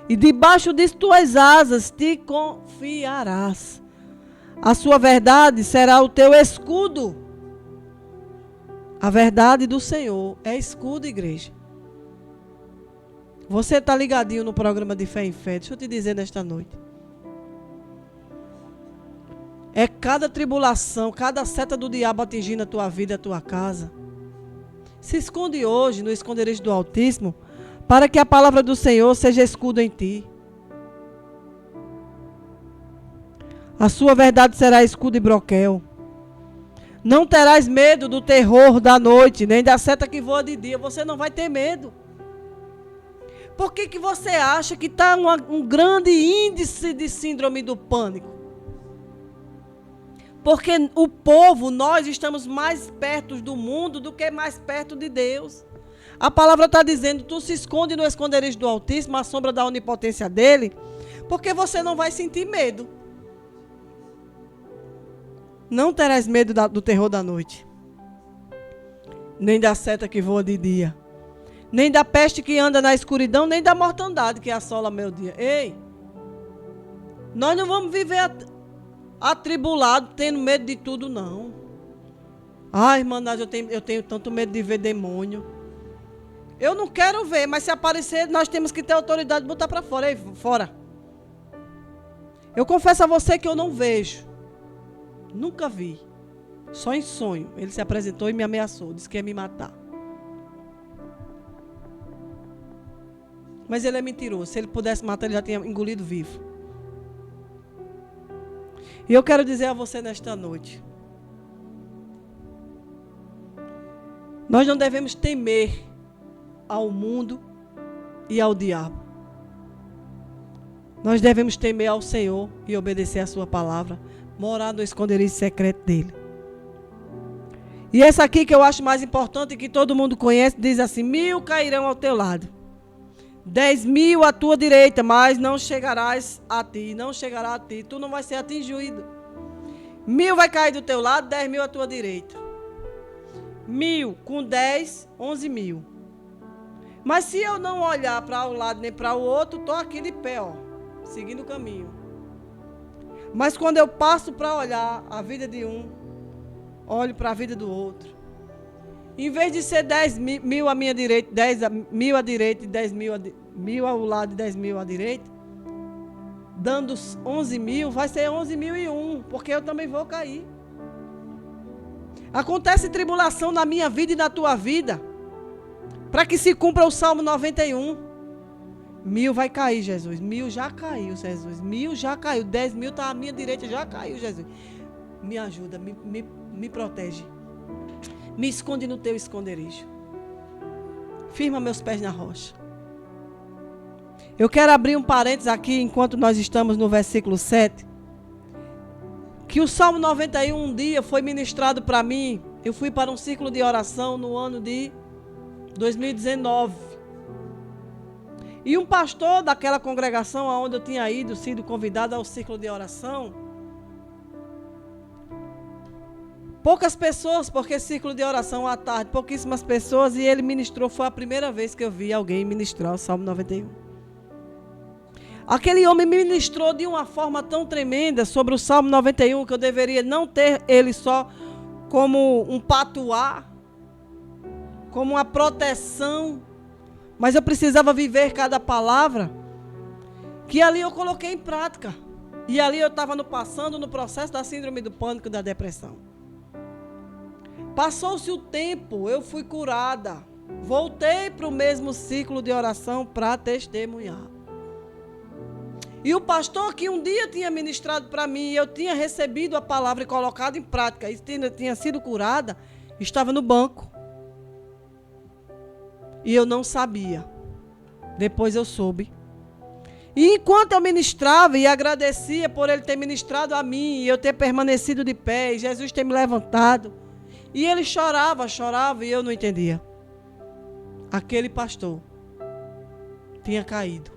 E debaixo de tuas asas te confiarás. A sua verdade será o teu escudo. A verdade do Senhor é escudo, igreja. Você está ligadinho no programa de Fé em Fé. Deixa eu te dizer nesta noite. É cada tribulação, cada seta do diabo atingindo a tua vida, a tua casa. Se esconde hoje no esconderijo do Altíssimo, para que a palavra do Senhor seja escudo em ti. A sua verdade será escudo e broquel. Não terás medo do terror da noite, nem da seta que voa de dia. Você não vai ter medo. Por que você acha que está um grande índice de síndrome do pânico? Porque o povo, nós estamos mais perto do mundo do que mais perto de Deus. A palavra está dizendo, tu se esconde no esconderijo do Altíssimo, à sombra da onipotência dele, porque você não vai sentir medo. Não terás medo do terror da noite, nem da seta que voa de dia, nem da peste que anda na escuridão, nem da mortandade que assola meu dia. Ei, nós não vamos viver atribulado, tendo medo de tudo, não. Ai, irmã Nádia, eu tenho tanto medo de ver demônio. Eu não quero ver, mas se aparecer, nós temos que ter autoridade de botar para fora. Ei, fora. Eu confesso a você que eu não vejo. Nunca vi. Só em sonho. Ele se apresentou e me ameaçou. Disse que ia me matar. Mas ele é mentiroso. Se ele pudesse matar, ele já tinha engolido vivo. E eu quero dizer a você nesta noite. Nós não devemos temer ao mundo e ao diabo. Nós devemos temer ao Senhor e obedecer a sua palavra. Morar no esconderijo secreto dele. E essa aqui que eu acho mais importante, que todo mundo conhece, diz assim: 1000 cairão ao teu lado, 10.000 à tua direita, mas não chegarás a ti, não chegará a ti, tu não vai ser atingido. 1000 vai cair do teu lado, 10.000 à tua direita. 1000 com 10, 11.000. Mas se eu não olhar para um lado nem para o outro, estou aqui de pé, ó, seguindo o caminho. Mas quando eu passo para olhar a vida de um, olho para a vida do outro. Em vez de ser 10.000 à minha direita, 10.000 à direita e 10.000 ao lado e 10.000 à direita, dando 11.000, vai ser 11.001, porque eu também vou cair. Acontece tribulação na minha vida e na tua vida, para que se cumpra o Salmo 91. 1000 vai cair, Jesus. 1000 já caiu, Jesus. 1000 já caiu. 10.000 está à minha direita, já caiu, Jesus. Me ajuda, me protege. Me esconde no teu esconderijo. Firma meus pés na rocha. Eu quero abrir um parênteses aqui, enquanto nós estamos no versículo 7. Que o Salmo 91 um dia foi ministrado para mim. Eu fui para um círculo de oração no ano de 2019. E um pastor daquela congregação onde eu tinha ido, sido convidado ao círculo de oração, poucas pessoas, porque círculo de oração à tarde, pouquíssimas pessoas, e ele ministrou, foi a primeira vez que eu vi alguém ministrar o Salmo 91. Aquele homem ministrou de uma forma tão tremenda sobre o Salmo 91, que eu deveria não ter ele só como um patuá, como uma proteção, mas eu precisava viver cada palavra, que ali eu coloquei em prática. E ali eu estava passando no processo da síndrome do pânico e da depressão. Passou-se o tempo, eu fui curada. Voltei para o mesmo ciclo de oração para testemunhar. E o pastor que um dia tinha ministrado para mim, eu tinha recebido a palavra e colocado em prática, e tinha sido curada, estava no banco. E eu não sabia. Depois eu soube. E enquanto eu ministrava e agradecia por ele ter ministrado a mim, e eu ter permanecido de pé, e Jesus ter me levantado, e ele chorava, e eu não entendia. Aquele pastor tinha caído.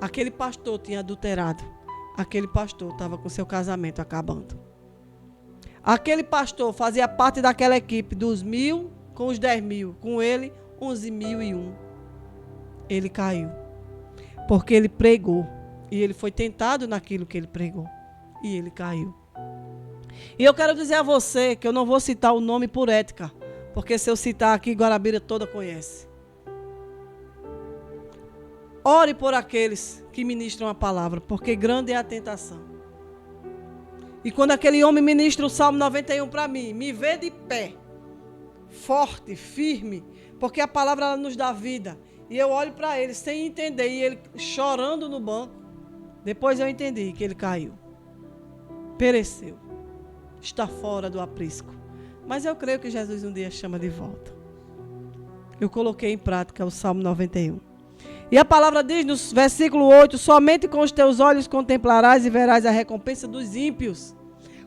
Aquele pastor tinha adulterado. Aquele pastor estava com seu casamento acabando. Aquele pastor fazia parte daquela equipe dos 1000 com os 10.000. Com ele, 11.001. Ele caiu. Porque ele pregou. E ele foi tentado naquilo que ele pregou. E ele caiu. E eu quero dizer a você que eu não vou citar o nome por ética. Porque se eu citar aqui, Guarabira toda conhece. Ore por aqueles que ministram a palavra, porque grande é a tentação. E quando aquele homem ministra o Salmo 91 para mim, me vê de pé, forte, firme, porque a palavra ela nos dá vida. E eu olho para ele sem entender, e ele chorando no banco. Depois eu entendi que ele caiu. Pereceu. Está fora do aprisco. Mas eu creio que Jesus um dia chama de volta. Eu coloquei em prática o Salmo 91. E a palavra diz no versículo 8, somente com os teus olhos contemplarás e verás a recompensa dos ímpios.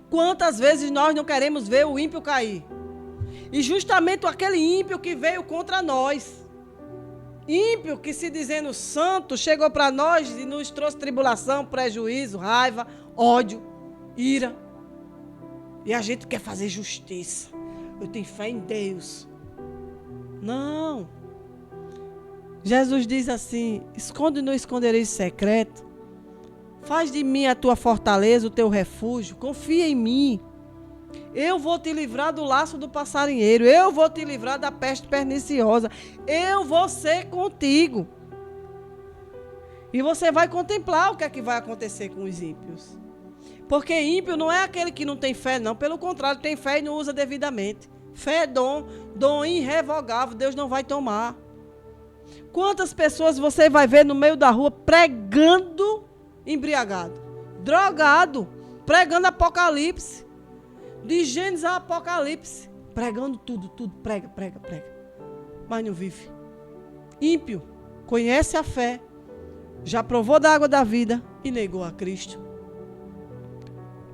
Quantas vezes nós não queremos ver o ímpio cair? E justamente aquele ímpio que veio contra nós. Ímpio que, se dizendo santo, chegou para nós e nos trouxe tribulação, prejuízo, raiva, ódio, ira. E a gente quer fazer justiça. Eu tenho fé em Deus. Não. Jesus diz assim, esconde no esconderijo secreto. Faz de mim a tua fortaleza, o teu refúgio. Confia em mim. Eu vou te livrar do laço do passarinheiro. Eu vou te livrar da peste perniciosa. Eu vou ser contigo. E você vai contemplar o que é que vai acontecer com os ímpios. Porque ímpio não é aquele que não tem fé, não. Pelo contrário, tem fé e não usa devidamente. Fé é dom irrevogável. Deus não vai tomar. Quantas pessoas você vai ver no meio da rua pregando embriagado, drogado, pregando Apocalipse, de Gênesis a Apocalipse, pregando tudo, prega, mas não vive. Ímpio, conhece a fé, já provou da água da vida e negou a Cristo.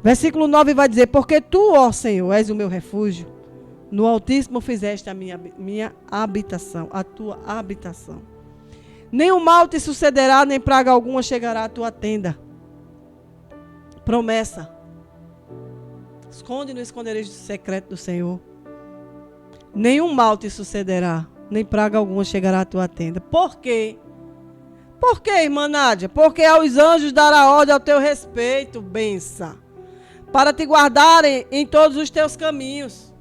Versículo 9 vai dizer: porque tu, ó Senhor, és o meu refúgio, no Altíssimo fizeste a minha habitação, a tua habitação. Nenhum mal te sucederá, nem praga alguma chegará à tua tenda. Promessa. Esconde no esconderijo secreto do Senhor. Nenhum mal te sucederá, nem praga alguma chegará à tua tenda. Por quê? Por quê, irmã Nádia? Porque aos anjos dará ordem ao teu respeito, benção, para te guardarem em todos os teus caminhos.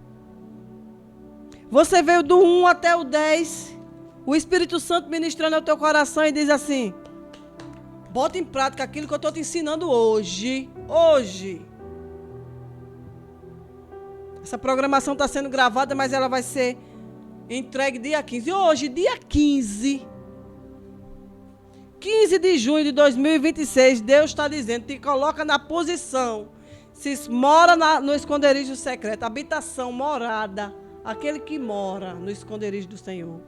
Você veio do 1 até o 10, o Espírito Santo ministrando ao teu coração e diz assim: bota em prática aquilo que eu estou te ensinando hoje. Hoje. Essa programação está sendo gravada, mas ela vai ser entregue dia 15. Hoje, dia 15 de junho de 2026, Deus está dizendo: te coloca na posição, se mora no esconderijo secreto, habitação, morada, aquele que mora no esconderijo do Senhor.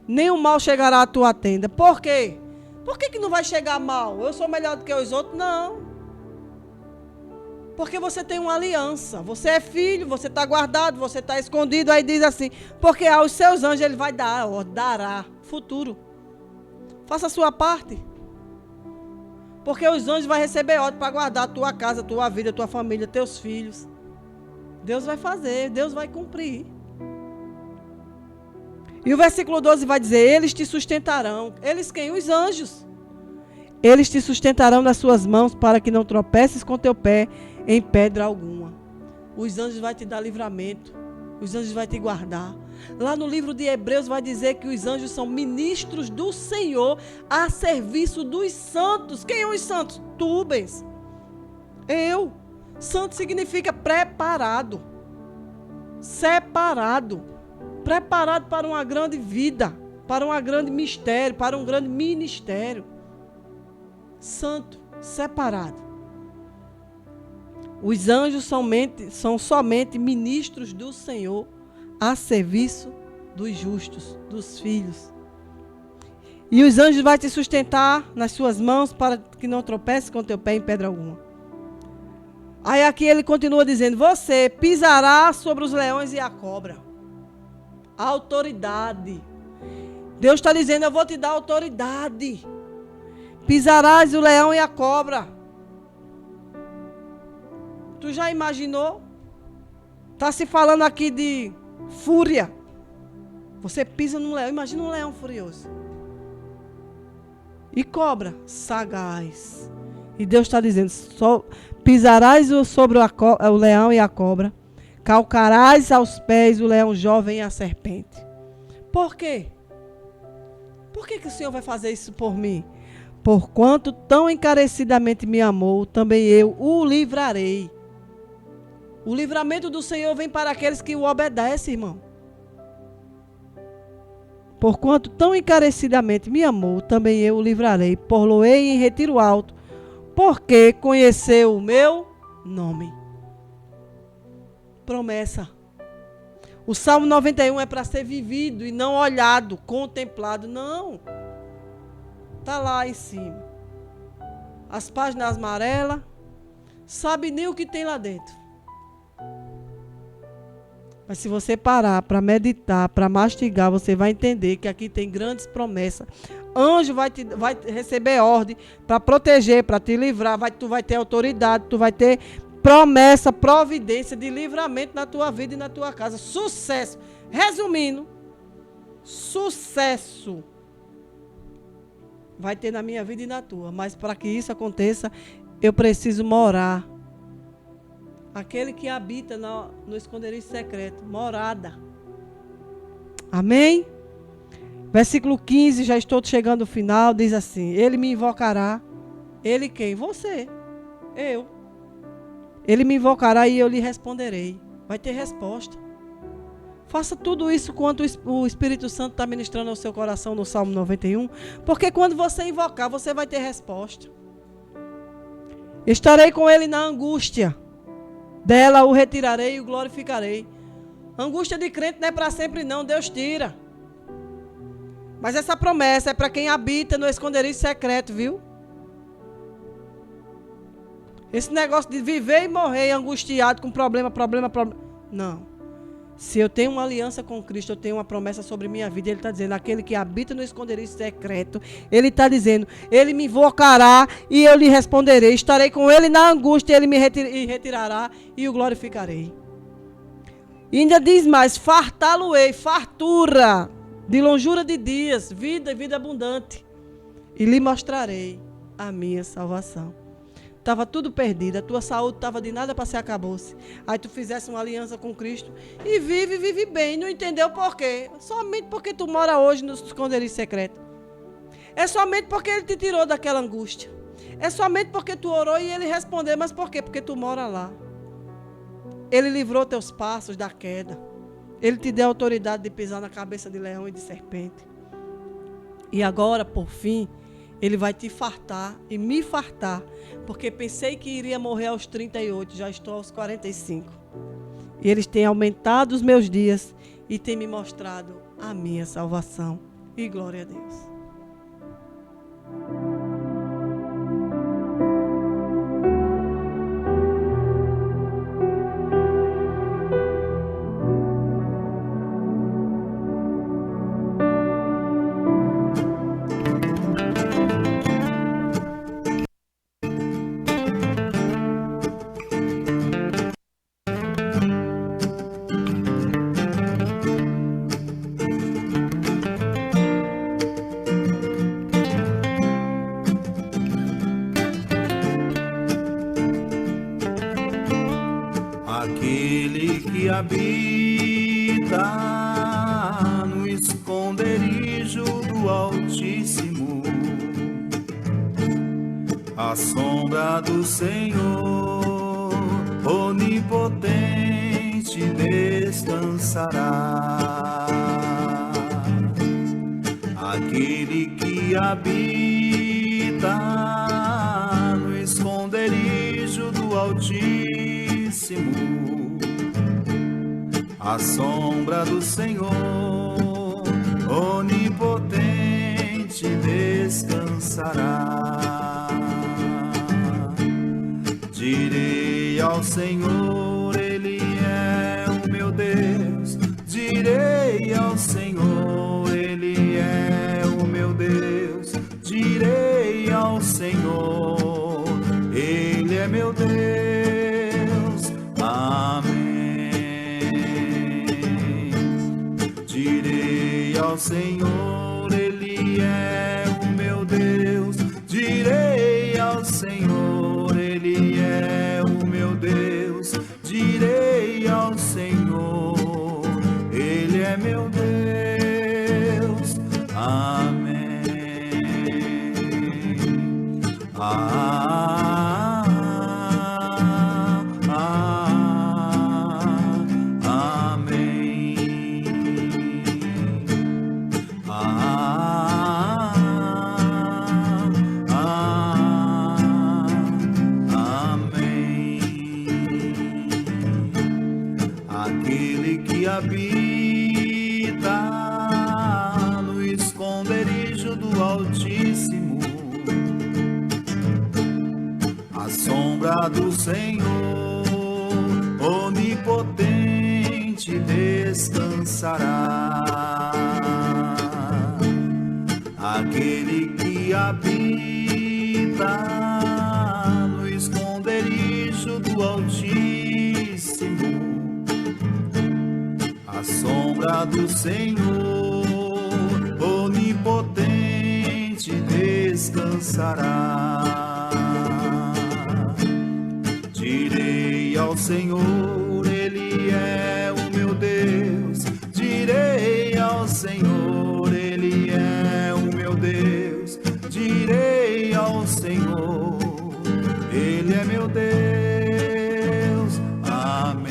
Nenhum mal chegará à tua tenda. Por quê? Por que não vai chegar mal? Eu sou melhor do que os outros? Não. Porque você tem uma aliança. Você é filho, você está guardado, você está escondido. Aí diz assim: porque aos seus anjos ele vai dar, dará futuro. Faça a sua parte. Porque os anjos vão receber ordem para guardar a tua casa, a tua vida, a tua família, teus filhos. Deus vai fazer, Deus vai cumprir. E o versículo 12 vai dizer: eles te sustentarão. Eles quem? Os anjos. Eles te sustentarão nas suas mãos para que não tropeces com teu pé em pedra alguma. Os anjos vão te dar livramento. Os anjos vão te guardar. Lá no livro de Hebreus vai dizer que os anjos são ministros do Senhor a serviço dos santos. Quem são os santos? Tu, bens. Eu. Santo significa preparado. Separado. Preparado para uma grande vida, para um grande mistério, para um grande ministério. Santo, separado. Os anjos são somente ministros do Senhor a serviço dos justos, dos filhos. E os anjos vão te sustentar nas suas mãos para que não tropece com teu pé em pedra alguma. Aí aqui ele continua dizendo: você pisará sobre os leões e a cobra. A autoridade. Deus está dizendo: eu vou te dar autoridade. Pisarás o leão e a cobra. Tu já imaginou? Está se falando aqui de fúria. Você pisa num leão. Imagina um leão furioso. E cobra, sagaz. E Deus está dizendo: só pisarás sobre o leão e a cobra. Calcarás aos pés o leão jovem e a serpente. Por quê? Por que o Senhor vai fazer isso por mim? Porquanto tão encarecidamente me amou, também eu o livrarei. O livramento do Senhor vem para aqueles que o obedecem, irmão. Porquanto tão encarecidamente me amou, também eu o livrarei. Por-lo-ei em retiro alto, porque conheceu o meu nome. Promessa. O Salmo 91 é para ser vivido e não olhado, contemplado. Não. Está lá em cima. As páginas amarelas. Sabe nem o que tem lá dentro. Mas se você parar para meditar, para mastigar, você vai entender que aqui tem grandes promessas. Anjo vai receber ordem para proteger, para te livrar. Tu vai ter autoridade, tu vai ter promessa, providência de livramento na tua vida e na tua casa. Sucesso. Resumindo, sucesso vai ter na minha vida e na tua. Mas para que isso aconteça, eu preciso morar. Aquele que habita no esconderijo secreto. Morada. Amém? Versículo 15, já estou chegando ao final, diz assim: ele me invocará. Ele quem? Você. Eu. Ele me invocará e eu lhe responderei. Vai ter resposta. Faça tudo isso quanto o Espírito Santo está ministrando ao seu coração no Salmo 91, porque quando você invocar, você vai ter resposta. Estarei com ele na angústia, dela o retirarei e o glorificarei. Angústia de crente não é para sempre não, Deus tira. Mas essa promessa é para quem habita no esconderijo secreto, viu? Esse negócio de viver e morrer angustiado com problema. Não. Se eu tenho uma aliança com Cristo, eu tenho uma promessa sobre minha vida. Ele está dizendo, aquele que habita no esconderijo secreto, ele está dizendo, ele me invocará e eu lhe responderei. Estarei com ele na angústia, ele me retirará e o glorificarei. E ainda diz mais, fartá-lo-ei, fartura, de longura de dias, vida e vida abundante. E lhe mostrarei a minha salvação. Estava tudo perdido, a tua saúde estava de nada para se acabou-se. Aí tu fizesse uma aliança com Cristo e vive bem. Não entendeu por quê? Somente porque tu mora hoje no esconderijo secreto. É somente porque ele te tirou daquela angústia. É somente porque tu orou e ele respondeu. Mas por quê? Porque tu mora lá. Ele livrou teus passos da queda. Ele te deu a autoridade de pisar na cabeça de leão e de serpente. E agora, por fim, ele vai te fartar e me fartar, porque pensei que iria morrer aos 38, já estou aos 45. E eles têm aumentado os meus dias e têm me mostrado a minha salvação. E glória a Deus. Aquele que habita no esconderijo do Altíssimo, à sombra do Senhor onipotente descansará. Aquele que habita no esconderijo do Altíssimo, à sombra do Senhor onipotente descansará. Direi ao Senhor, Ele é o meu Deus. Direi ao Senhor, Ele é o meu Deus. Direi ao Senhor, Ele é meu Deus. Amém. Direi ao Senhor, Ele é o meu Deus. Direi ao Senhor, Ele é o meu Deus. Direi ao Senhor, Ele é meu Deus. Amém. Aquele que habita no esconderijo do Altíssimo, à sombra do Senhor onipotente descansará. Aquele que habita no esconderijo do Altíssimo, à sombra do Senhor onipotente descansará. Direi ao Senhor, Ele é o meu Deus. Direi ao Senhor, Ele é o meu Deus. Direi ao Senhor, Ele é meu Deus. Amém.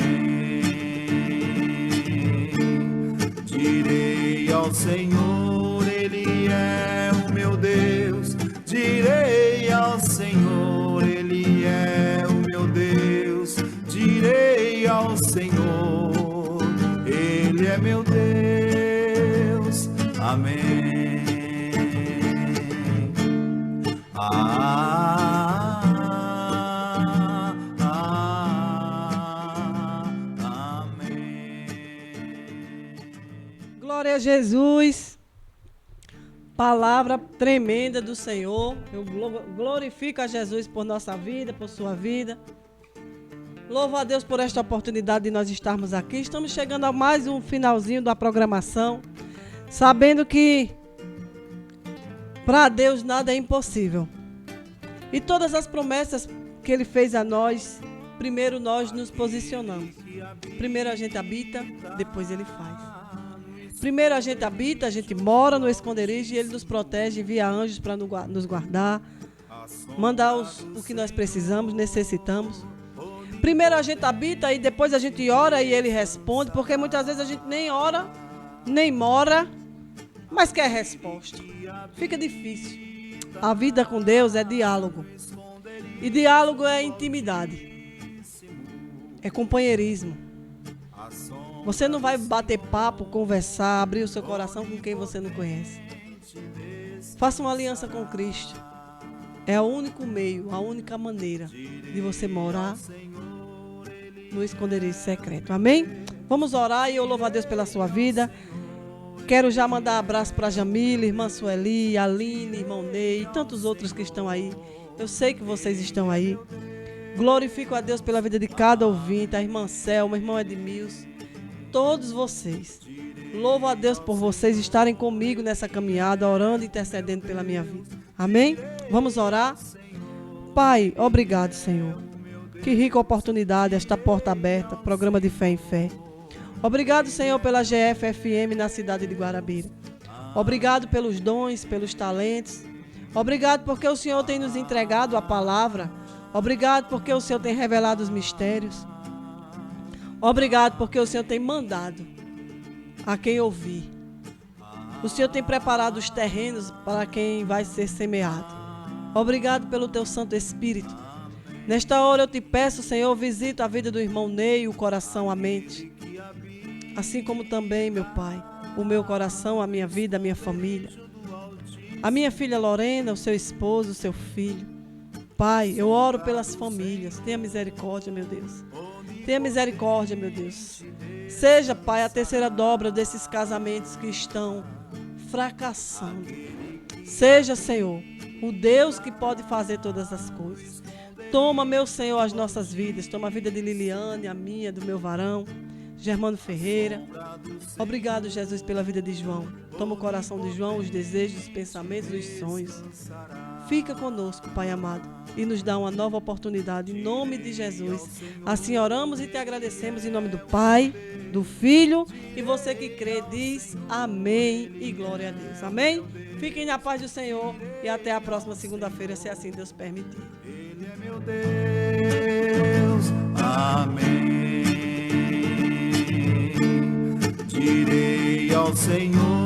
Senhor, Ele é o meu Deus. Direi ao Senhor, Ele é o meu Deus. Direi ao Senhor, Ele é meu Deus. Amém. Glória a Jesus. Palavra tremenda do Senhor. Eu glorifico a Jesus por nossa vida, por sua vida. Louvo a Deus por esta oportunidade de nós estarmos aqui. Estamos chegando a mais um finalzinho da programação, sabendo que para Deus nada é impossível. E todas as promessas que Ele fez a nós, primeiro nós nos posicionamos. Primeiro a gente habita, depois Ele faz. Primeiro a gente habita, a gente mora no esconderijo e Ele nos protege, envia anjos para nos guardar, mandar o que nós precisamos, necessitamos. Primeiro a gente habita e depois a gente ora e Ele responde, porque muitas vezes a gente nem ora, nem mora, mas quer resposta. Fica difícil. A vida com Deus é diálogo. E diálogo é intimidade. É companheirismo. Você não vai bater papo, conversar, abrir o seu coração com quem você não conhece. Faça uma aliança com Cristo. É o único meio, a única maneira de você morar no esconderijo secreto. Amém? Vamos orar e eu louvo a Deus pela sua vida. Quero já mandar abraço para Jamila, irmã Sueli, Aline, irmão Ney e tantos outros que estão aí. Eu sei que vocês estão aí. Glorifico a Deus pela vida de cada ouvinte, a irmã Selma, o irmão Edmilson, todos vocês. Louvo a Deus por vocês estarem comigo nessa caminhada, orando e intercedendo pela minha vida. Amém? Vamos orar? Pai, obrigado, Senhor. Que rica oportunidade, esta porta aberta, programa de fé em fé. Obrigado, Senhor, pela GF-FM na cidade de Guarabira. Obrigado pelos dons, pelos talentos. Obrigado porque o Senhor tem nos entregado a palavra. Obrigado porque o Senhor tem revelado os mistérios. Obrigado porque o Senhor tem mandado a quem ouvir. O Senhor tem preparado os terrenos para quem vai ser semeado. Obrigado pelo teu Santo Espírito. Nesta hora eu te peço, Senhor, visita a vida do irmão Ney, o coração, a mente. Assim como também, meu Pai, o meu coração, a minha vida, a minha família. A minha filha Lorena, o seu esposo, o seu filho. Pai, eu oro pelas famílias. Tenha misericórdia, meu Deus. Tenha misericórdia, meu Deus. Seja, Pai, a terceira dobra desses casamentos que estão fracassando. Seja, Senhor, o Deus que pode fazer todas as coisas. Toma, meu Senhor, as nossas vidas. Toma a vida de Liliane, a minha, do meu varão, Germano Ferreira. Obrigado, Jesus, pela vida de João. Toma o coração de João, os desejos, os pensamentos, os sonhos. Fica conosco, Pai amado, e nos dá uma nova oportunidade, em nome de Jesus. Assim oramos e te agradecemos em nome do Pai, do Filho, e você que crê diz amém e glória a Deus. Amém? Fiquem na paz do Senhor e até a próxima segunda-feira, se assim Deus permitir. Ele é meu Deus, amém. Direi ao Senhor,